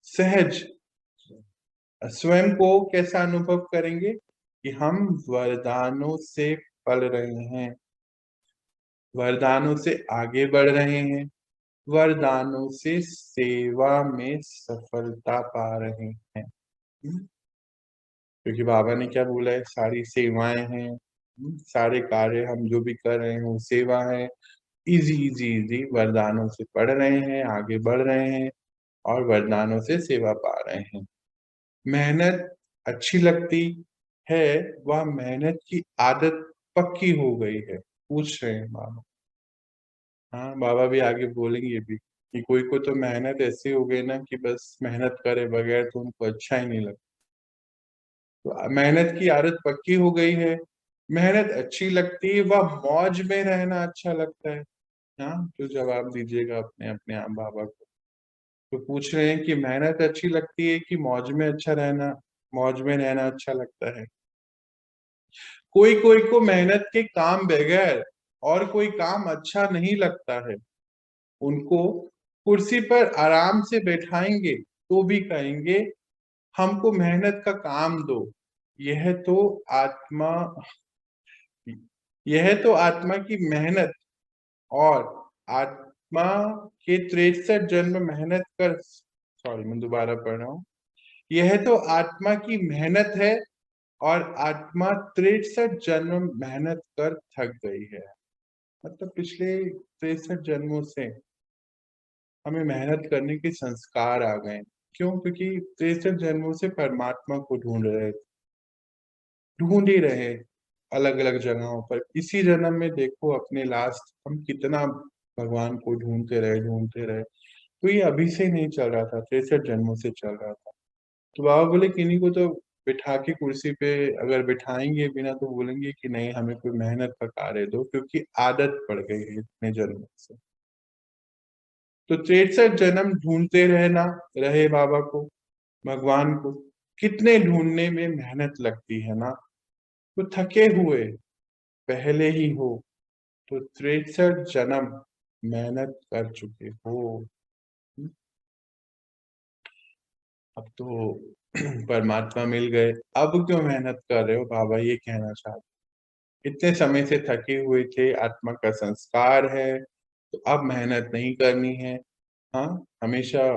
सहज स्वयं को कैसा अनुभव करेंगे कि हम वरदानों से पल रहे हैं, वरदानों से आगे बढ़ रहे हैं, वरदानों से सेवा में सफलता पा रहे हैं। क्योंकि बाबा ने क्या बोला है, सारी सेवाएं हैं, सारे कार्य हम जो भी कर रहे हैं वो सेवा है। इजी इजी इजी वरदानों से पढ़ रहे हैं, आगे बढ़ रहे हैं और वरदानों से सेवा पा रहे हैं। मेहनत अच्छी लगती है, वह मेहनत की आदत पक्की हो गई है। पूछ रहे हैं बाबा। हाँ, बाबा भी आगे बोलेंगे भी कि कोई को तो मेहनत ऐसी हो गई ना कि बस मेहनत करे बगैर तो उनको अच्छा ही नहीं लगता। तो मेहनत की आदत पक्की हो गई है, मेहनत अच्छी लगती है, वह मौज में रहना अच्छा लगता है। हाँ, तो जवाब दीजिएगा अपने अपने आप बाबा को। तो पूछ रहे हैं कि मेहनत अच्छी लगती है कि मौज में अच्छा रहना, मौज में रहना अच्छा लगता है। कोई कोई को मेहनत के काम बगैर और कोई काम अच्छा नहीं लगता है। उनको कुर्सी पर आराम से बैठाएंगे तो भी कहेंगे हमको मेहनत का काम दो। यह तो आत्मा यह तो आत्मा की मेहनत और आत्मा के 63 जन्म मेहनत कर, सॉरी मैं दोबारा पढ़ रहा हूँ। यह तो आत्मा की मेहनत है और आत्मा 63 जन्म मेहनत कर थक गई है। मतलब पिछले 63 जन्मों से हमें मेहनत करने के संस्कार आ गए। क्यों? क्योंकि 63 जन्मों से परमात्मा को ढूंढ ही रहे अलग अलग जगहों पर। इसी जन्म में देखो अपने लास्ट हम कितना भगवान को ढूंढते रहे। तो ये अभी से नहीं चल रहा था, 63 जन्मों से चल रहा था। तो बाबा बोले किन्हीं को तो बिठा के कुर्सी पे अगर बिठाएंगे बिना तो बोलेंगे कि नहीं हमें कोई मेहनत का कार्य दो, क्योंकि आदत पड़ गई है इतने जन्मों से। तो 63 जन्म ढूंढते रहे बाबा को, भगवान को। कितने ढूंढने में मेहनत लगती है ना। तो थके हुए पहले ही हो, तो 63 जन्म मेहनत कर चुके हो। अब तो परमात्मा मिल गए, अब क्यों मेहनत कर रहे हो? बाबा ये कहना चाहते। इतने समय से थके हुए थे, आत्मा का संस्कार है, तो अब मेहनत नहीं करनी है। हाँ, हमेशा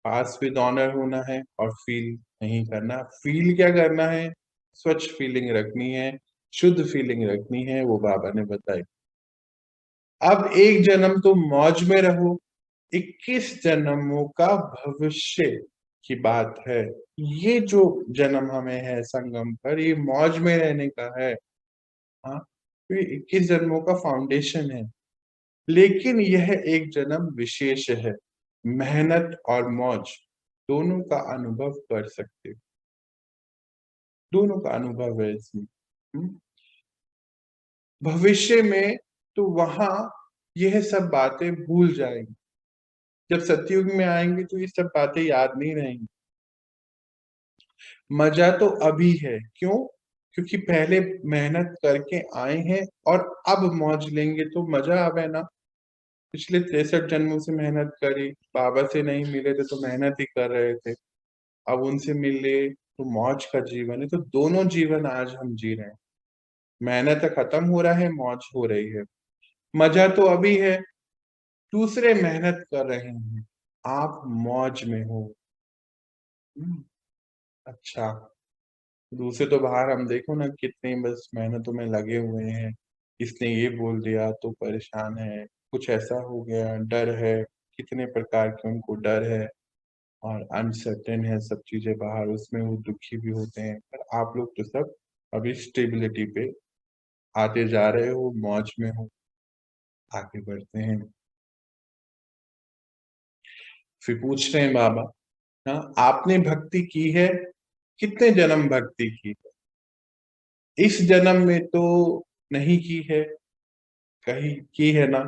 पास विद ऑनर होना है और फील नहीं करना। फील क्या करना है? स्वच्छ फीलिंग रखनी है, शुद्ध फीलिंग रखनी है, वो बाबा ने बताई। अब एक जन्म तो मौज में रहो, 21 जन्मों का भविष्य की बात है। ये जो जन्म हमें है संगम पर, ये मौज में रहने का है। हाँ, तो ये 21 जन्मों का फाउंडेशन है। लेकिन यह एक जन्म विशेष है, मेहनत और मौज दोनों का अनुभव कर सकते हो। दोनों का अनुभव है इसमें। भविष्य में तो वहां यह सब बातें भूल जाएंगी। जब सतयुग में आएंगे तो ये सब बातें याद नहीं रहेंगी। मजा तो अभी है। क्यों? क्योंकि पहले मेहनत करके आए हैं और अब मौज लेंगे तो मजा आवे ना। पिछले 63 जन्मों से मेहनत करी, बाबा से नहीं मिले थे तो मेहनत ही कर रहे थे, अब उनसे मिले तो मौज का जीवन है। तो दोनों जीवन आज हम जी रहे हैं। मेहनत खत्म हो रहा है, मौज हो रही है। मजा तो अभी है, दूसरे मेहनत कर रहे हैं, आप मौज में हो। अच्छा, दूसरे तो बाहर हम देखो ना कितने बस मेहनतों में लगे हुए हैं। इसने ये बोल दिया तो परेशान है, कुछ ऐसा हो गया, डर है, कितने प्रकार के उनको डर है। और अनसर्टेन है सब चीजें बाहर, उसमें वो दुखी भी होते हैं। पर आप लोग तो सब अभी स्टेबिलिटी पे आते जा रहे हो, मौज में हो, आगे बढ़ते हैं। फिर पूछ रहे हैं बाबा, हाँ आपने भक्ति की है, कितने जन्म भक्ति की है? इस जन्म में तो नहीं की है, कहीं की है ना?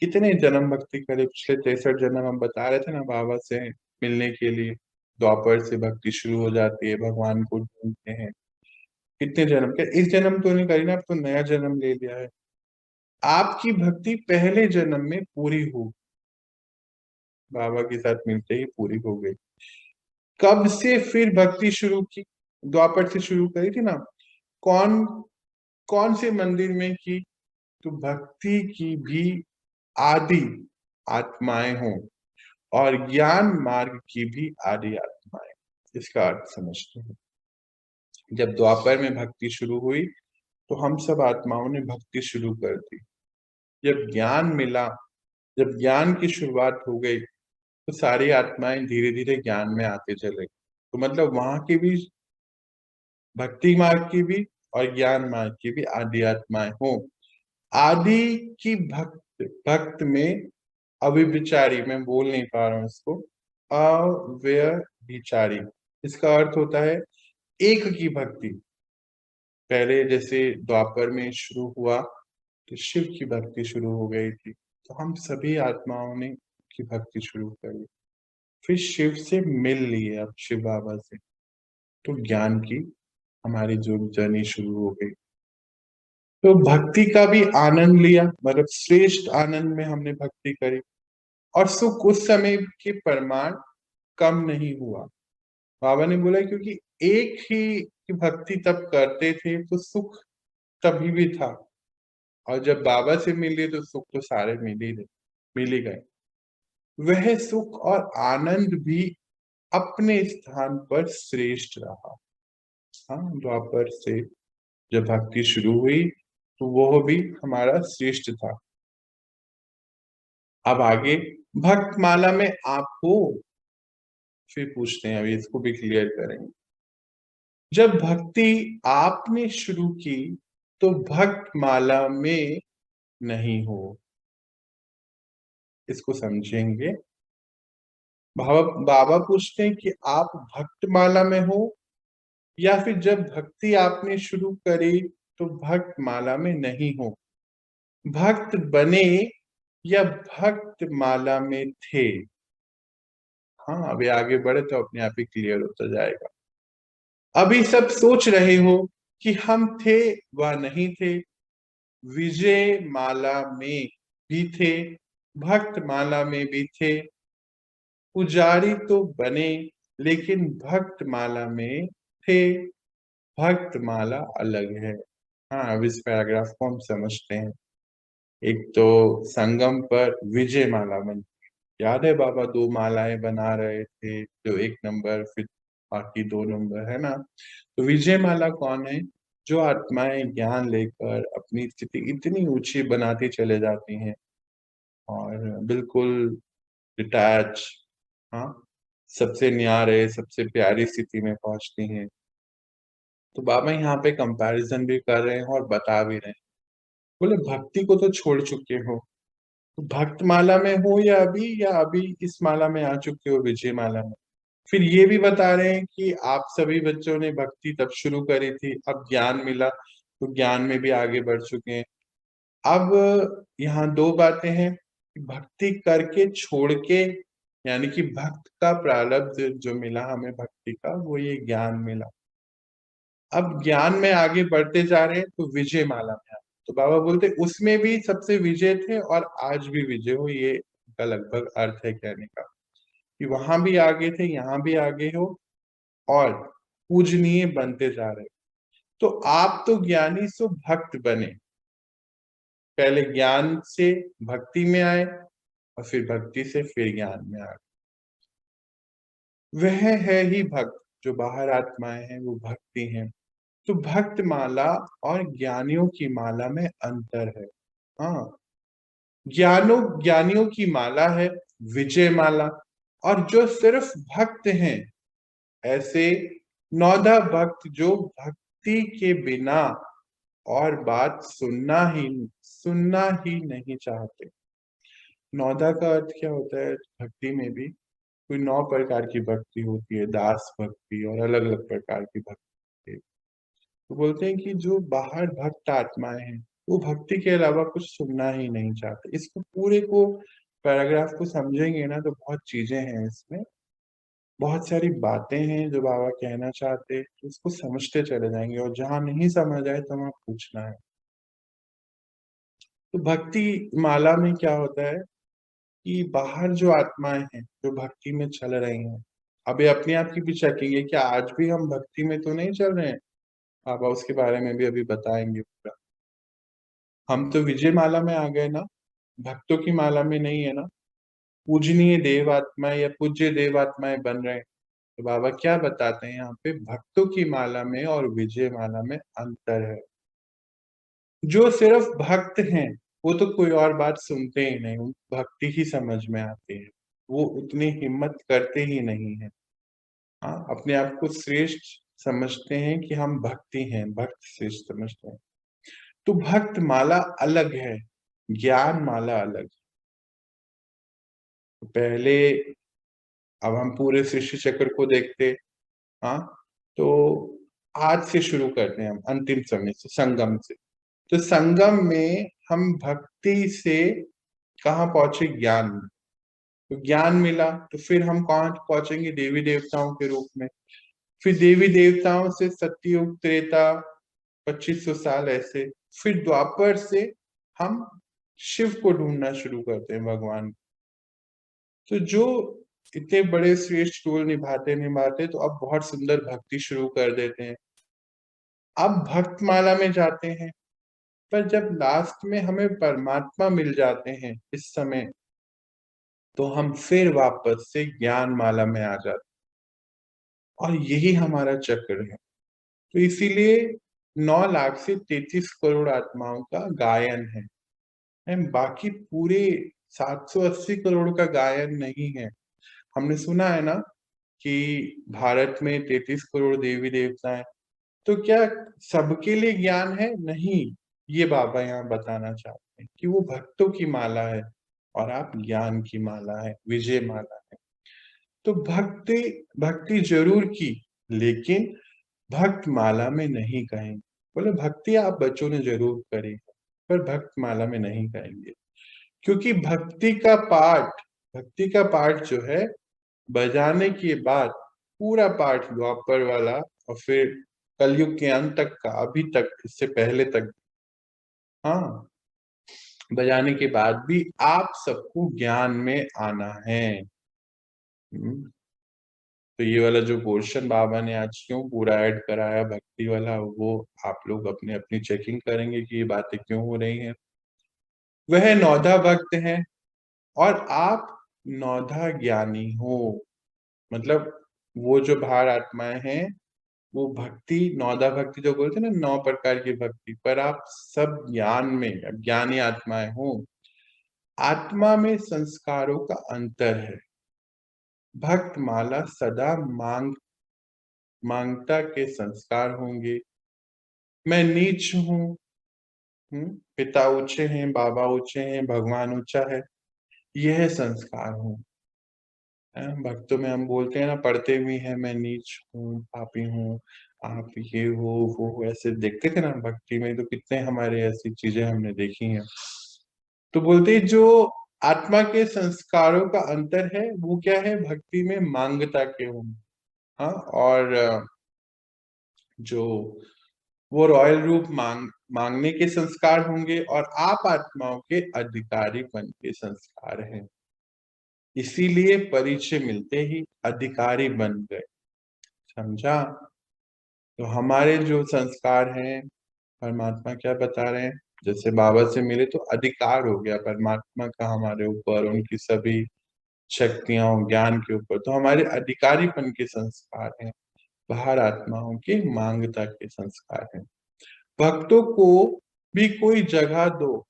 कितने जन्म भक्ति करे? पिछले 63 जन्म हम बता रहे थे ना बाबा से मिलने के लिए, द्वापर से भक्ति शुरू हो जाती है, भगवान को ढूंढते हैं। कितने जन्म के? इस जन्म तो नहीं करी ना, अब तो नया जन्म ले लिया है। आपकी भक्ति पहले जन्म में पूरी हो, बाबा के साथ मिलते ही पूरी हो गई। कब से फिर भक्ति शुरू की? द्वापर से शुरू करी थी ना। कौन कौन से मंदिर में की? तो भक्ति की भी आदि आत्माएं हों और ज्ञान मार्ग की भी आदि आत्माएं। इसका अर्थ समझते हैं। जब द्वापर में भक्ति शुरू हुई तो हम सब आत्माओं ने भक्ति शुरू कर दी। जब ज्ञान मिला, जब ज्ञान की शुरुआत हो गई, तो सारी आत्माएं धीरे धीरे ज्ञान में आते चले। तो मतलब वहां की भी भक्ति मार्ग की भी और ज्ञान मार्ग की भी आदि आत्माएं हो। आदि की भक्त भक्त में अविचारी, मैं बोल नहीं पा रहा हूं इसको, अव्यभिचारी, इसका अर्थ होता है एक की भक्ति। पहले जैसे द्वापर में शुरू हुआ तो शिव की भक्ति शुरू हो गई थी, तो हम सभी आत्माओं ने की भक्ति शुरू करी, फिर शिव से मिल लिए, अब शिव बाबा से, तो ज्ञान की हमारी जो जर्नी शुरू हो गई। तो भक्ति का भी आनंद लिया, मतलब श्रेष्ठ आनंद में हमने भक्ति करी, और सुख उस समय के प्रमाण कम नहीं हुआ। बाबा ने बोला क्योंकि एक ही की भक्ति तब करते थे तो सुख तभी भी था, और जब बाबा से मिले तो सुख तो सारे मिल ही गए। वह सुख और आनंद भी अपने स्थान पर श्रेष्ठ रहा। हाँ, द्वापर से जब भक्ति शुरू हुई तो वह भी हमारा श्रेष्ठ था। अब आगे भक्त माला में आप हो, फिर पूछते हैं, अभी इसको भी क्लियर करेंगे। जब भक्ति आपने शुरू की तो भक्त माला में नहीं हो, इसको समझेंगे। बाबा पूछते हैं कि आप भक्त माला में हो, या फिर जब भक्ति आपने शुरू करी तो भक्त माला में नहीं हो। भक्त बने या भक्त माला में थे? हाँ, अभी आगे बढ़े तो अपने आप ही क्लियर होता जाएगा। अभी सब सोच रहे हो कि हम थे व नहीं थे, विजय माला में भी थे, भक्त माला में भी थे। पुजारी तो बने लेकिन भक्त माला में थे, भक्त माला अलग है। हाँ, अब इस पैराग्राफ को हम समझते हैं। एक तो संगम पर विजय माला बनी, याद है बाबा 2 मालाएं बना रहे थे, जो 1 नंबर फिर बाकी 2 नंबर, है ना? तो विजय माला कौन है? जो आत्माएं ज्ञान लेकर अपनी स्थिति इतनी ऊंची बनाती चले जाती हैं और बिल्कुल डिटैच, हाँ, सबसे न्यारे, सबसे प्यारी स्थिति में पहुंचती हैं। तो बाबा यहाँ पे कंपैरिजन भी कर रहे हैं और बता भी रहे हैं। बोले भक्ति को तो छोड़ चुके हो, तो भक्त माला में हो या अभी इस माला में आ चुके हो, विजय माला में। फिर ये भी बता रहे हैं कि आप सभी बच्चों ने भक्ति तब शुरू करी थी, अब ज्ञान मिला तो ज्ञान में भी आगे बढ़ चुके हैं। अब यहाँ 2 बातें हैं, भक्ति करके छोड़ के, यानी कि भक्त का प्रारब्ध जो मिला हमें भक्ति का, वो ये ज्ञान मिला। अब ज्ञान में आगे बढ़ते जा रहे हैं तो विजय माला में आए। तो बाबा बोलते उसमें भी सबसे विजय थे और आज भी विजय हो, ये का लगभग अर्थ है कहने का, कि वहां भी आगे थे, यहाँ भी आगे हो और पूजनीय बनते जा रहे। तो आप तो ज्ञानी सो भक्त बने, पहले ज्ञान से भक्ति में आए और फिर भक्ति से फिर ज्ञान में आए। वह है ही भक्त, जो बाहर आत्माएं हैं वो भक्ति हैं। तो भक्त माला और ज्ञानियों की माला में अंतर है। हाँ, ज्ञानियों की माला है विजय माला। और जो सिर्फ भक्त हैं, ऐसे 9 भक्त जो भक्ति के बिना और बात सुनना ही नहीं चाहते। 9 का अर्थ क्या होता है? भक्ति में भी कोई 9 प्रकार की भक्ति होती है, दास भक्ति और अलग अलग प्रकार की भक्ति। तो बोलते हैं कि जो बाहर भक्त आत्माएं हैं, वो भक्ति के अलावा कुछ सुनना ही नहीं चाहते। इसको पूरे को पैराग्राफ को समझेंगे ना तो बहुत चीजें हैं इसमें, बहुत सारी बातें हैं जो बाबा कहना चाहते हैं, तो उसको समझते चले जाएंगे। और जहां नहीं समझ आए तो वहां पूछना है। तो भक्ति माला में क्या होता है कि बाहर जो आत्माएं हैं जो भक्ति में चल रही हैं, अभी अपने आप की भी चेकिंग क्या आज भी हम भक्ति में तो नहीं चल रहे हैं? बाबा उसके बारे में भी अभी बताएंगे पूरा। हम तो विजय माला में आ गए ना, भक्तों की माला में नहीं है ना। पूजनीय देवात्माएं या पूज्य देवात्माएं बन रहे हैं। तो बाबा क्या बताते हैं यहाँ पे? भक्तों की माला में और विजय माला में अंतर है। जो सिर्फ भक्त हैं वो तो कोई और बात सुनते ही नहीं, उनको भक्ति ही समझ में आती है, वो उतनी हिम्मत करते ही नहीं है। हाँ, अपने आप को श्रेष्ठ समझते हैं कि हम भक्ति हैं, भक्त श्रेष्ठ समझते हैं। तो भक्त माला अलग है, ज्ञान माला अलग है। तो पहले अब हम पूरे सृष्टि चक्र को देखते। हाँ, तो आज से शुरू करते हैं हम अंतिम समय से, संगम से। तो संगम में हम भक्ति से कहाँ पहुंचे? ज्ञान में। तो ज्ञान मिला तो फिर हम कहाँ पहुंचेंगे? देवी देवताओं के रूप में। फिर देवी देवताओं से सतयुग त्रेता 2500 साल ऐसे। फिर द्वापर से हम शिव को ढूंढना शुरू करते हैं, भगवान। तो जो इतने बड़े श्रेष्ठ रोल निभाते निभाते तो अब बहुत सुंदर भक्ति शुरू कर देते हैं। अब भक्तमाला में जाते हैं, पर जब लास्ट में हमें परमात्मा मिल जाते हैं इस समय, तो हम फिर वापस से ज्ञान माला में आ जाते हैं। और यही हमारा चक्र है। तो इसीलिए 9 लाख से 33 करोड़ आत्माओं का गायन है। बाकी पूरे 780 करोड़ का गायन नहीं है। हमने सुना है ना कि भारत में 33 करोड़ देवी देवता हैं। तो क्या सबके लिए ज्ञान है? नहीं। ये बाबा यहाँ बताना चाहते हैं कि वो भक्तों की माला है और आप ज्ञान की माला है, विजय माला है। तो भक्ति भक्ति जरूर की, लेकिन भक्त माला में नहीं कहेंगे। बोले भक्ति आप बच्चों ने जरूर करी, पर भक्त माला में नहीं कहेंगे। क्योंकि भक्ति का पाठ जो है, बजाने के बाद पूरा पाठ द्वापर वाला और फिर कलयुग के अंत तक का, अभी तक, इससे पहले तक, हाँ, बजाने के बाद भी आप सबको ज्ञान में आना है। तो ये वाला जो पोर्शन बाबा ने आज क्यों पूरा ऐड कराया भक्ति वाला, वो आप लोग अपने अपनी चेकिंग करेंगे कि ये बातें क्यों हो रही हैं। वह 9 भक्त हैं और आप 9 ज्ञानी हो। मतलब वो जो बाहर आत्माएं हैं वो भक्ति, 9 भक्ति जो बोलते हैं ना, 9 प्रकार की भक्ति, पर आप सब ज्ञान में ज्ञानी आत्माएं हो। आत्मा में संस्कारों का अंतर है। भक्त माला सदा मांगता के संस्कार होंगे। मैं नीच हूँ, पिता ऊंचे हैं, बाबा ऊंचे हैं, भगवान ऊंचा है, यह संस्कार हूँ। भक्तों में हम बोलते हैं ना, पढ़ते भी हैं, मैं नीच हूँ, पापी हूँ, आप ये हो वो हो, ऐसे देखते थे ना भक्ति में, तो कितने हमारे ऐसी चीजें हमने देखी हैं। तो बोलते हैं जो आत्मा के संस्कारों का अंतर है वो क्या है? भक्ति में मांगता के होंगे, हाँ, और जो वो रॉयल रूप मांगने के संस्कार होंगे, और आप आत्माओं के अधिकारीपन के संस्कार हैं। इसीलिए परिचय मिलते ही अधिकारी बन गए। समझा? तो हमारे जो संस्कार हैं, परमात्मा क्या बता रहे हैं? जैसे बाबा से मिले तो अधिकार हो गया परमात्मा का हमारे ऊपर, उनकी सभी शक्तियां ज्ञान के ऊपर, तो हमारे अधिकारीपन के संस्कार हैं। बाहर आत्माओं के मांगता के संस्कार हैं। भक्तों को भी कोई जगह दो।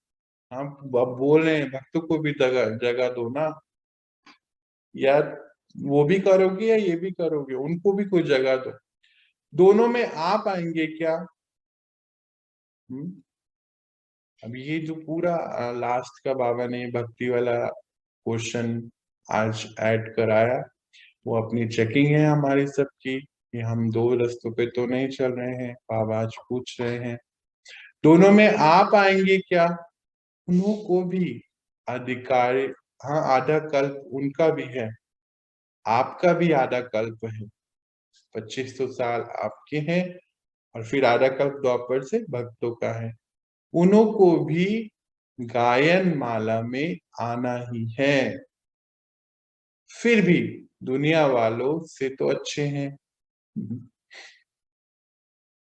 हम अब बोल रहे हैं भक्तों को भी जगह जगह दो ना। या वो भी करोगे या ये भी करोगे, उनको भी कोई जगह दो। दोनों में आप आएंगे क्या? अब ये जो पूरा लास्ट का बाबा ने भक्ति वाला क्वेश्चन आज ऐड कराया, वो अपनी चेकिंग है हमारी सबकी कि हम दो रास्तों पे तो नहीं चल रहे हैं। बाबा आज पूछ रहे हैं दोनों में आप आएंगे क्या? उन्हों को भी अधिकार, हाँ, आधा कल्प उनका भी है, आपका भी आधा कल्प है। 2500 साल आपके हैं और फिर आधा कल्प द्वापर से भक्तों का है। उन्हों को भी गायन माला में आना ही है। फिर भी दुनिया वालों से तो अच्छे हैं।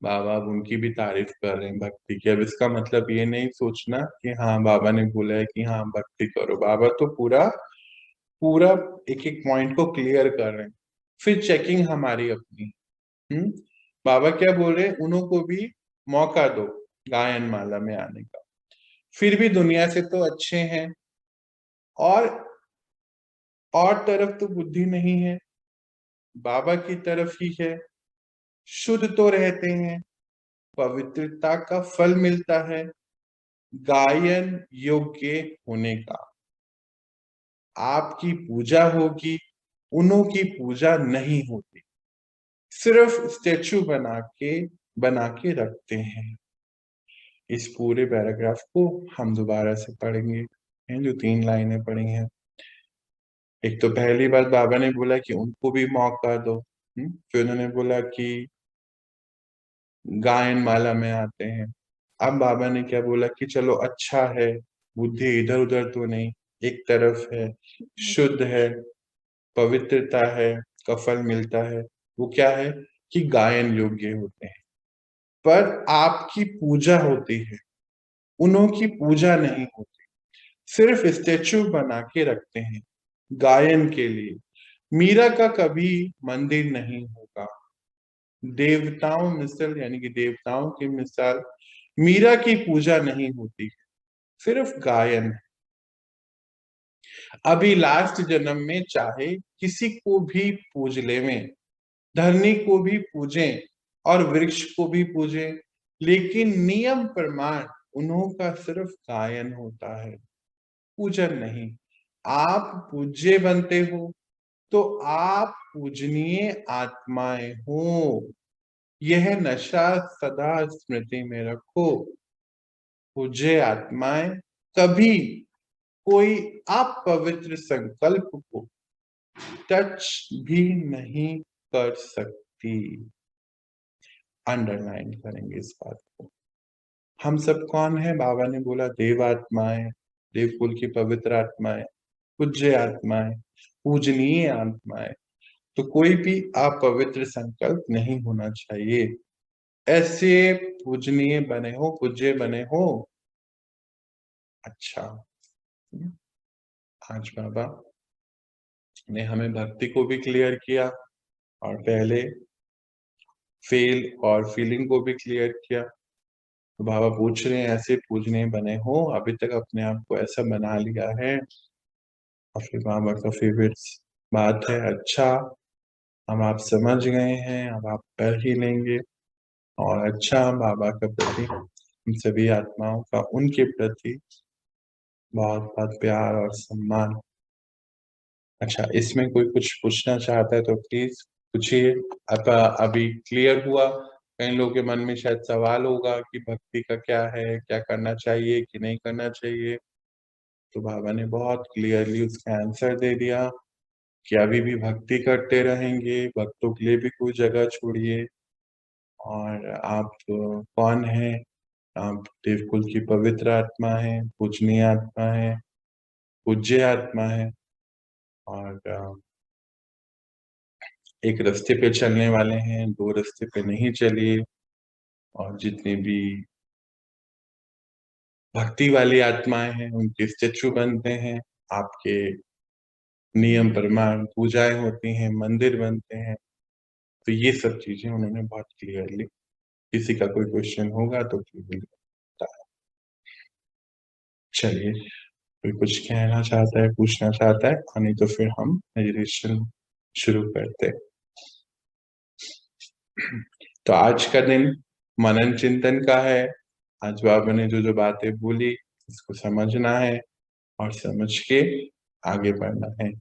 बाबा अब उनकी भी तारीफ कर रहे हैं भक्ति की। अब इसका मतलब ये नहीं सोचना कि हाँ बाबा ने बोला है कि हाँ भक्ति करो। बाबा तो पूरा पूरा एक एक पॉइंट को क्लियर कर रहे हैं। फिर चेकिंग हमारी अपनी। हम्म बाबा क्या बोल रहे हैं? उन्हों को भी मौका दो गायन माला में आने का। फिर भी दुनिया से तो अच्छे हैं। और तरफ तो बुद्धि नहीं है, बाबा की तरफ ही है। शुद्ध तो रहते हैं, पवित्रता का फल मिलता है गायन योग्य होने का। आपकी पूजा होगी, उन्हों की पूजा नहीं होती। सिर्फ स्टेचू बना के रखते हैं। इस पूरे पैराग्राफ को हम दोबारा से पढ़ेंगे, जो 3 लाइनें पढ़ी हैं। एक तो पहली बात बाबा ने बोला कि उनको भी मौका दो। फिर उन्होंने बोला कि गायन माला में आते हैं। अब बाबा ने क्या बोला कि चलो अच्छा है, बुद्धि इधर उधर तो नहीं, एक तरफ है, शुद्ध है, पवित्रता है, का फल मिलता है। वो क्या है कि गायन योग्य होते हैं। पर आपकी पूजा होती है, उन्हों की पूजा नहीं होती। सिर्फ स्टेचू बना के रखते हैं गायन के लिए। मीरा का कभी मंदिर नहीं होगा। देवताओं मिसाल, यानी कि देवताओं की मिसाल मीरा की पूजा नहीं होती, सिर्फ गायन है। अभी लास्ट जन्म में चाहे किसी को भी पूज ले में, धरनी को भी पूजें और वृक्ष को भी पूजें, लेकिन नियम प्रमाण उन्हों का सिर्फ गायन होता है, पूजन नहीं। आप पूज्य बनते हो तो आप पूजनीय आत्माएं हो। यह नशा सदा स्मृति में रखो। पूज्य आत्माएं कभी कोई अपवित्र संकल्प को टच भी नहीं कर सकती। अंडरलाइन करेंगे इस बात को। हम सब कौन है? बाबा ने बोला देव आत्माएं, देवकुल की पवित्र आत्माएं, पूज्य आत्माएं, पूजनीय आत्माएं। तो कोई भी अपवित्र संकल्प नहीं होना चाहिए। ऐसे पूजनीय बने हो, पूज्य बने हो। अच्छा, आज बाबा ने हमें भक्ति को भी क्लियर किया और पहले फेल और फीलिंग को भी क्लियर किया। तो बाबा पूछ रहे हैं ऐसे पूजने बने हो, अभी तक अपने आप को ऐसा बना लिया है? और फिर बाबा का फेवरेट बात है, अच्छा हम आप समझ गए हैं, अब आप कर ही लेंगे। और अच्छा बाबा का प्रति, हम सभी आत्माओं का उनके प्रति बहुत बहुत प्यार और सम्मान। अच्छा, इसमें कोई कुछ पूछना चाहता है तो प्लीज पूछिए। अब अभी क्लियर हुआ? कई लोगों के मन में शायद सवाल होगा कि भक्ति का क्या है, क्या करना चाहिए कि नहीं करना चाहिए। तो बाबा ने बहुत क्लियरली उसका आंसर दे दिया कि अभी भी भक्ति करते रहेंगे, भक्तों के लिए भी कोई जगह छोड़िए। और आप कौन हैं? आप देवकुल की पवित्र आत्मा है, पूजनीय आत्मा है, पूज्य आत्मा है। और एक रास्ते पे चलने वाले हैं, दो रास्ते पे नहीं चलिए। और जितनी भी भक्ति वाली आत्माएं हैं उनके स्टेचू बनते हैं, आपके नियम प्रमाण पूजाएं होती हैं, मंदिर बनते हैं। तो ये सब चीजें उन्होंने बहुत क्लियरली, किसी का कोई क्वेश्चन होगा तो प्लीज बताएं। चलिए कोई कुछ कहना चाहता है, पूछना चाहता है, और नहीं तो फिर हम मेडिटेशन शुरू करते। तो आज का दिन मनन चिंतन का है। आज बाबा ने जो जो बातें बोली उसको समझना है और समझ के आगे बढ़ना है।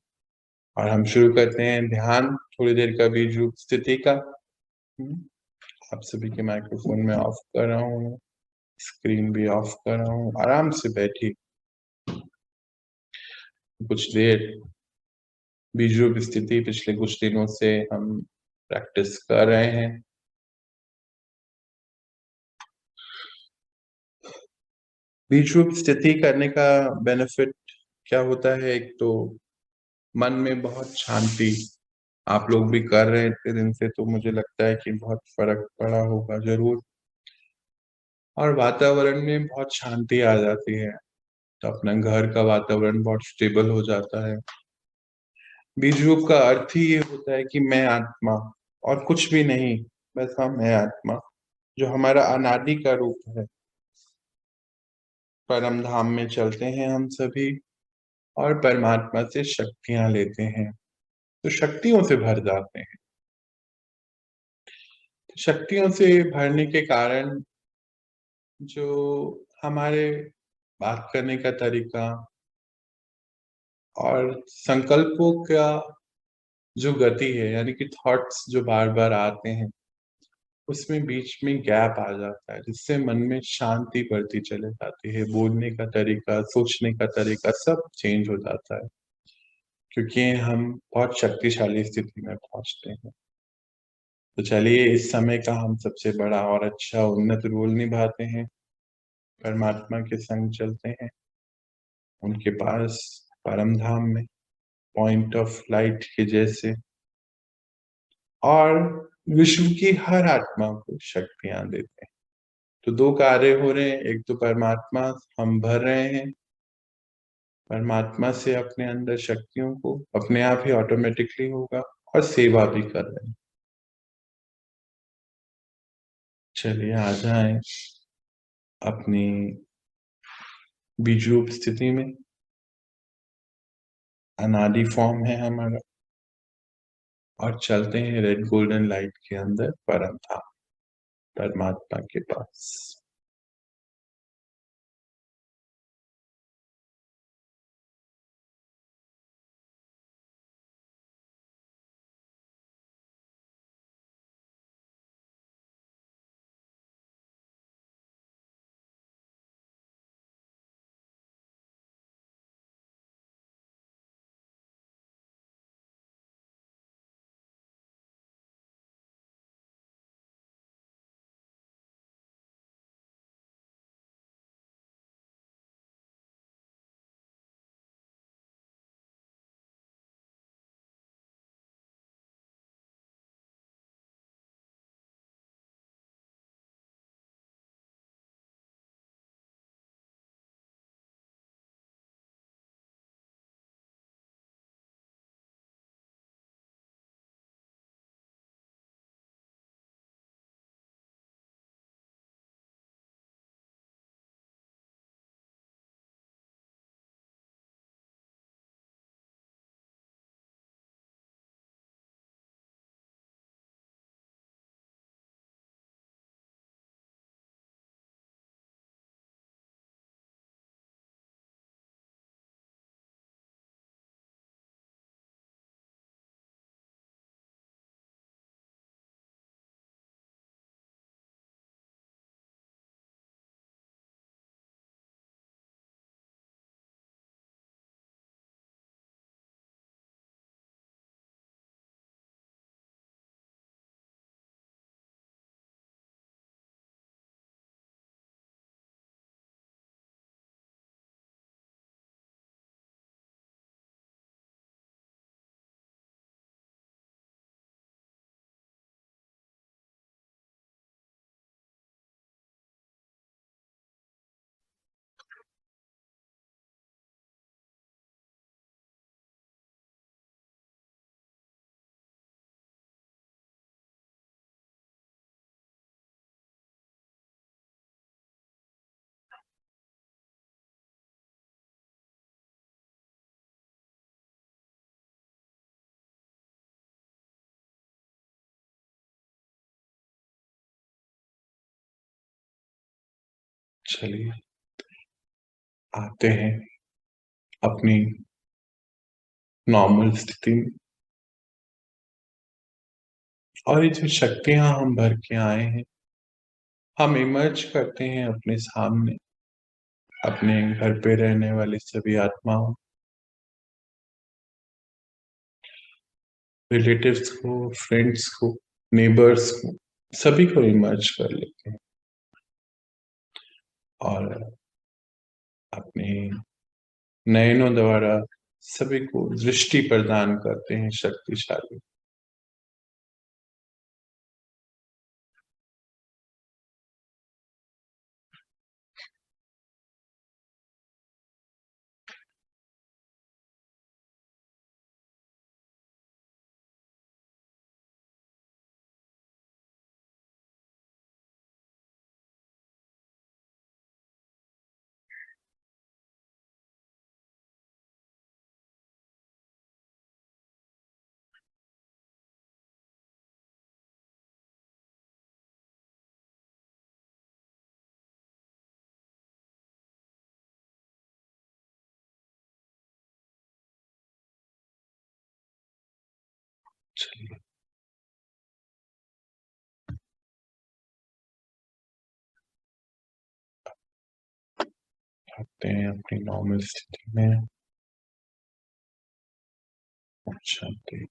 और हम शुरू करते हैं ध्यान, थोड़ी देर का बीज रूप स्थिति का। आप सभी के माइक्रोफोन में ऑफ कर रहा हूँ, स्क्रीन भी ऑफ कर रहा हूँ। आराम से बैठी कुछ देर बीज रूप स्थिति पिछले कुछ दिनों से हम प्रैक्टिस कर रहे हैं। बीज रूप स्थिति करने का बेनिफिट क्या होता है? एक तो मन में बहुत शांति। आप लोग भी कर रहे हैं इतने दिन से, तो मुझे लगता है कि बहुत फर्क पड़ा होगा जरूर। और वातावरण में बहुत शांति आ जाती है, तो अपना घर का वातावरण बहुत स्टेबल हो जाता है। बीज रूप का अर्थ ही ये होता है कि मैं आत्मा और कुछ भी नहीं, बस हम है आत्मा, जो हमारा अनादि का रूप है। परम धाम में चलते हैं हम सभी और परमात्मा से शक्तियां लेते हैं, तो शक्तियों से भर जाते हैं। शक्तियों से भरने के कारण जो हमारे बात करने का तरीका और संकल्पों का जो गति है, यानी कि थॉट्स जो बार बार आते हैं, उसमें बीच में गैप आ जाता है, जिससे मन में शांति बढ़ती चले जाती है। बोलने का तरीका, सोचने का तरीका सब चेंज हो जाता है, क्योंकि हम बहुत शक्तिशाली स्थिति में पहुंचते हैं। तो चलिए, इस समय का हम सबसे बड़ा और अच्छा उन्नत रोल निभाते हैं। परमात्मा के संग चलते हैं, उनके पास परम धाम में पॉइंट ऑफ लाइट के जैसे, और विश्व की हर आत्मा को शक्तियां देते हैं। तो दो कार्य हो रहे हैं, एक तो परमात्मा हम भर रहे हैं, परमात्मा से अपने अंदर शक्तियों को अपने आप ही ऑटोमेटिकली होगा, और सेवा भी कर रहे हैं। चलिए आ जाएं अपनी बीज रूप स्थिति में। अनादि फॉर्म है हमारा, और चलते हैं रेड गोल्डन लाइट के अंदर परम धाम, परमात्मा के पास। चलिए आते हैं अपनी नॉर्मल स्थिति में। और ये जो शक्तियां हम भर के आए हैं, हम इमर्ज करते हैं अपने सामने, अपने घर पे रहने वाली सभी आत्माओं, रिलेटिव्स को, फ्रेंड्स को, नेबर्स को, सभी को इमर्ज कर लेते हैं और अपने नयनों द्वारा सभी को दृष्टि प्रदान करते हैं शक्तिशाली। चलिए आते हैं अपनी नॉर्मल स्थिति में। शांति।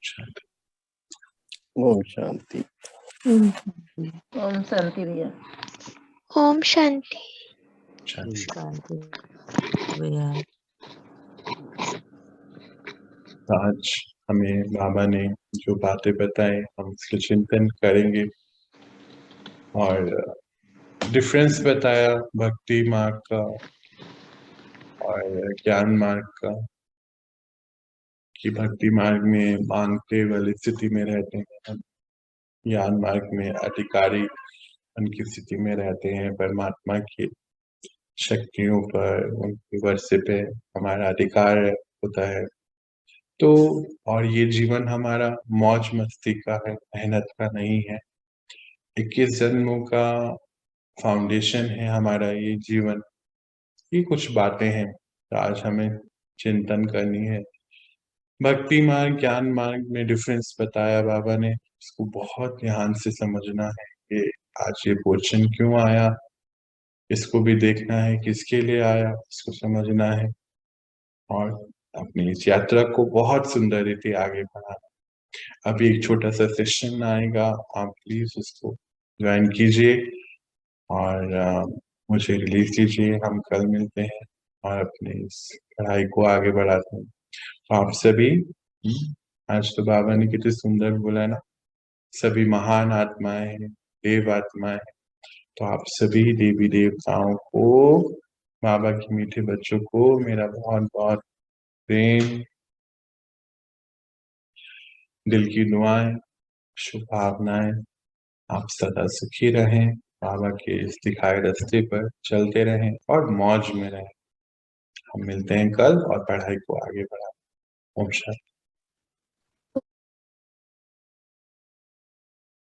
शांति। ओम शांति। ओम शांति भैया। ओम शांति। शांति। शांति भैया। आज हमें बाबा ने जो बातें बताई हम उसके चिंतन करेंगे और डिफरेंस बताया भक्ति मार्ग का और ज्ञान मार्ग का, कि भक्ति मार्ग में मांगते वाली स्थिति में रहते हैं, ज्ञान मार्ग में अधिकारी उनकी स्थिति में रहते हैं, परमात्मा की शक्तियों पर, उनके वर्षे पे हमारा अधिकार होता है। तो और ये जीवन हमारा मौज मस्ती का है, मेहनत का नहीं है। 21 जन्मों का फाउंडेशन है हमारा ये जीवन। ये कुछ बातें हैं तो आज हमें चिंतन करनी है। भक्ति मार्ग ज्ञान मार्ग में डिफरेंस बताया बाबा ने, इसको बहुत ध्यान से समझना है कि आज ये क्वेश्चन क्यों आया, इसको भी देखना है किसके लिए आया, इसको समझना है और अपनी इस यात्रा को बहुत सुंदर रीति आगे बढ़ाना। अभी एक छोटा सा सेशन आएगा, आप प्लीज उसको ज्वाइन कीजिए और मुझे रिलीज कीजिए। हम कल मिलते हैं और अपनी इस पढ़ाई को आगे बढ़ाते हैं। तो आप सभी, आज तो बाबा ने कितने सुंदर बोला ना, सभी महान आत्माएं हैं, देव आत्माएं हैं। तो आप सभी देवी देवताओं को, बाबा के मीठे बच्चों को मेरा बहुत बहुत प्रेम, दिल की दुआएं, शुभकामनाएं। आप सदा सुखी रहें, बाबा के इस दिखाए रास्ते पर चलते रहें और मौज में रहें। हम मिलते हैं कल और पढ़ाई को आगे बढ़ाएं। ओम शांति।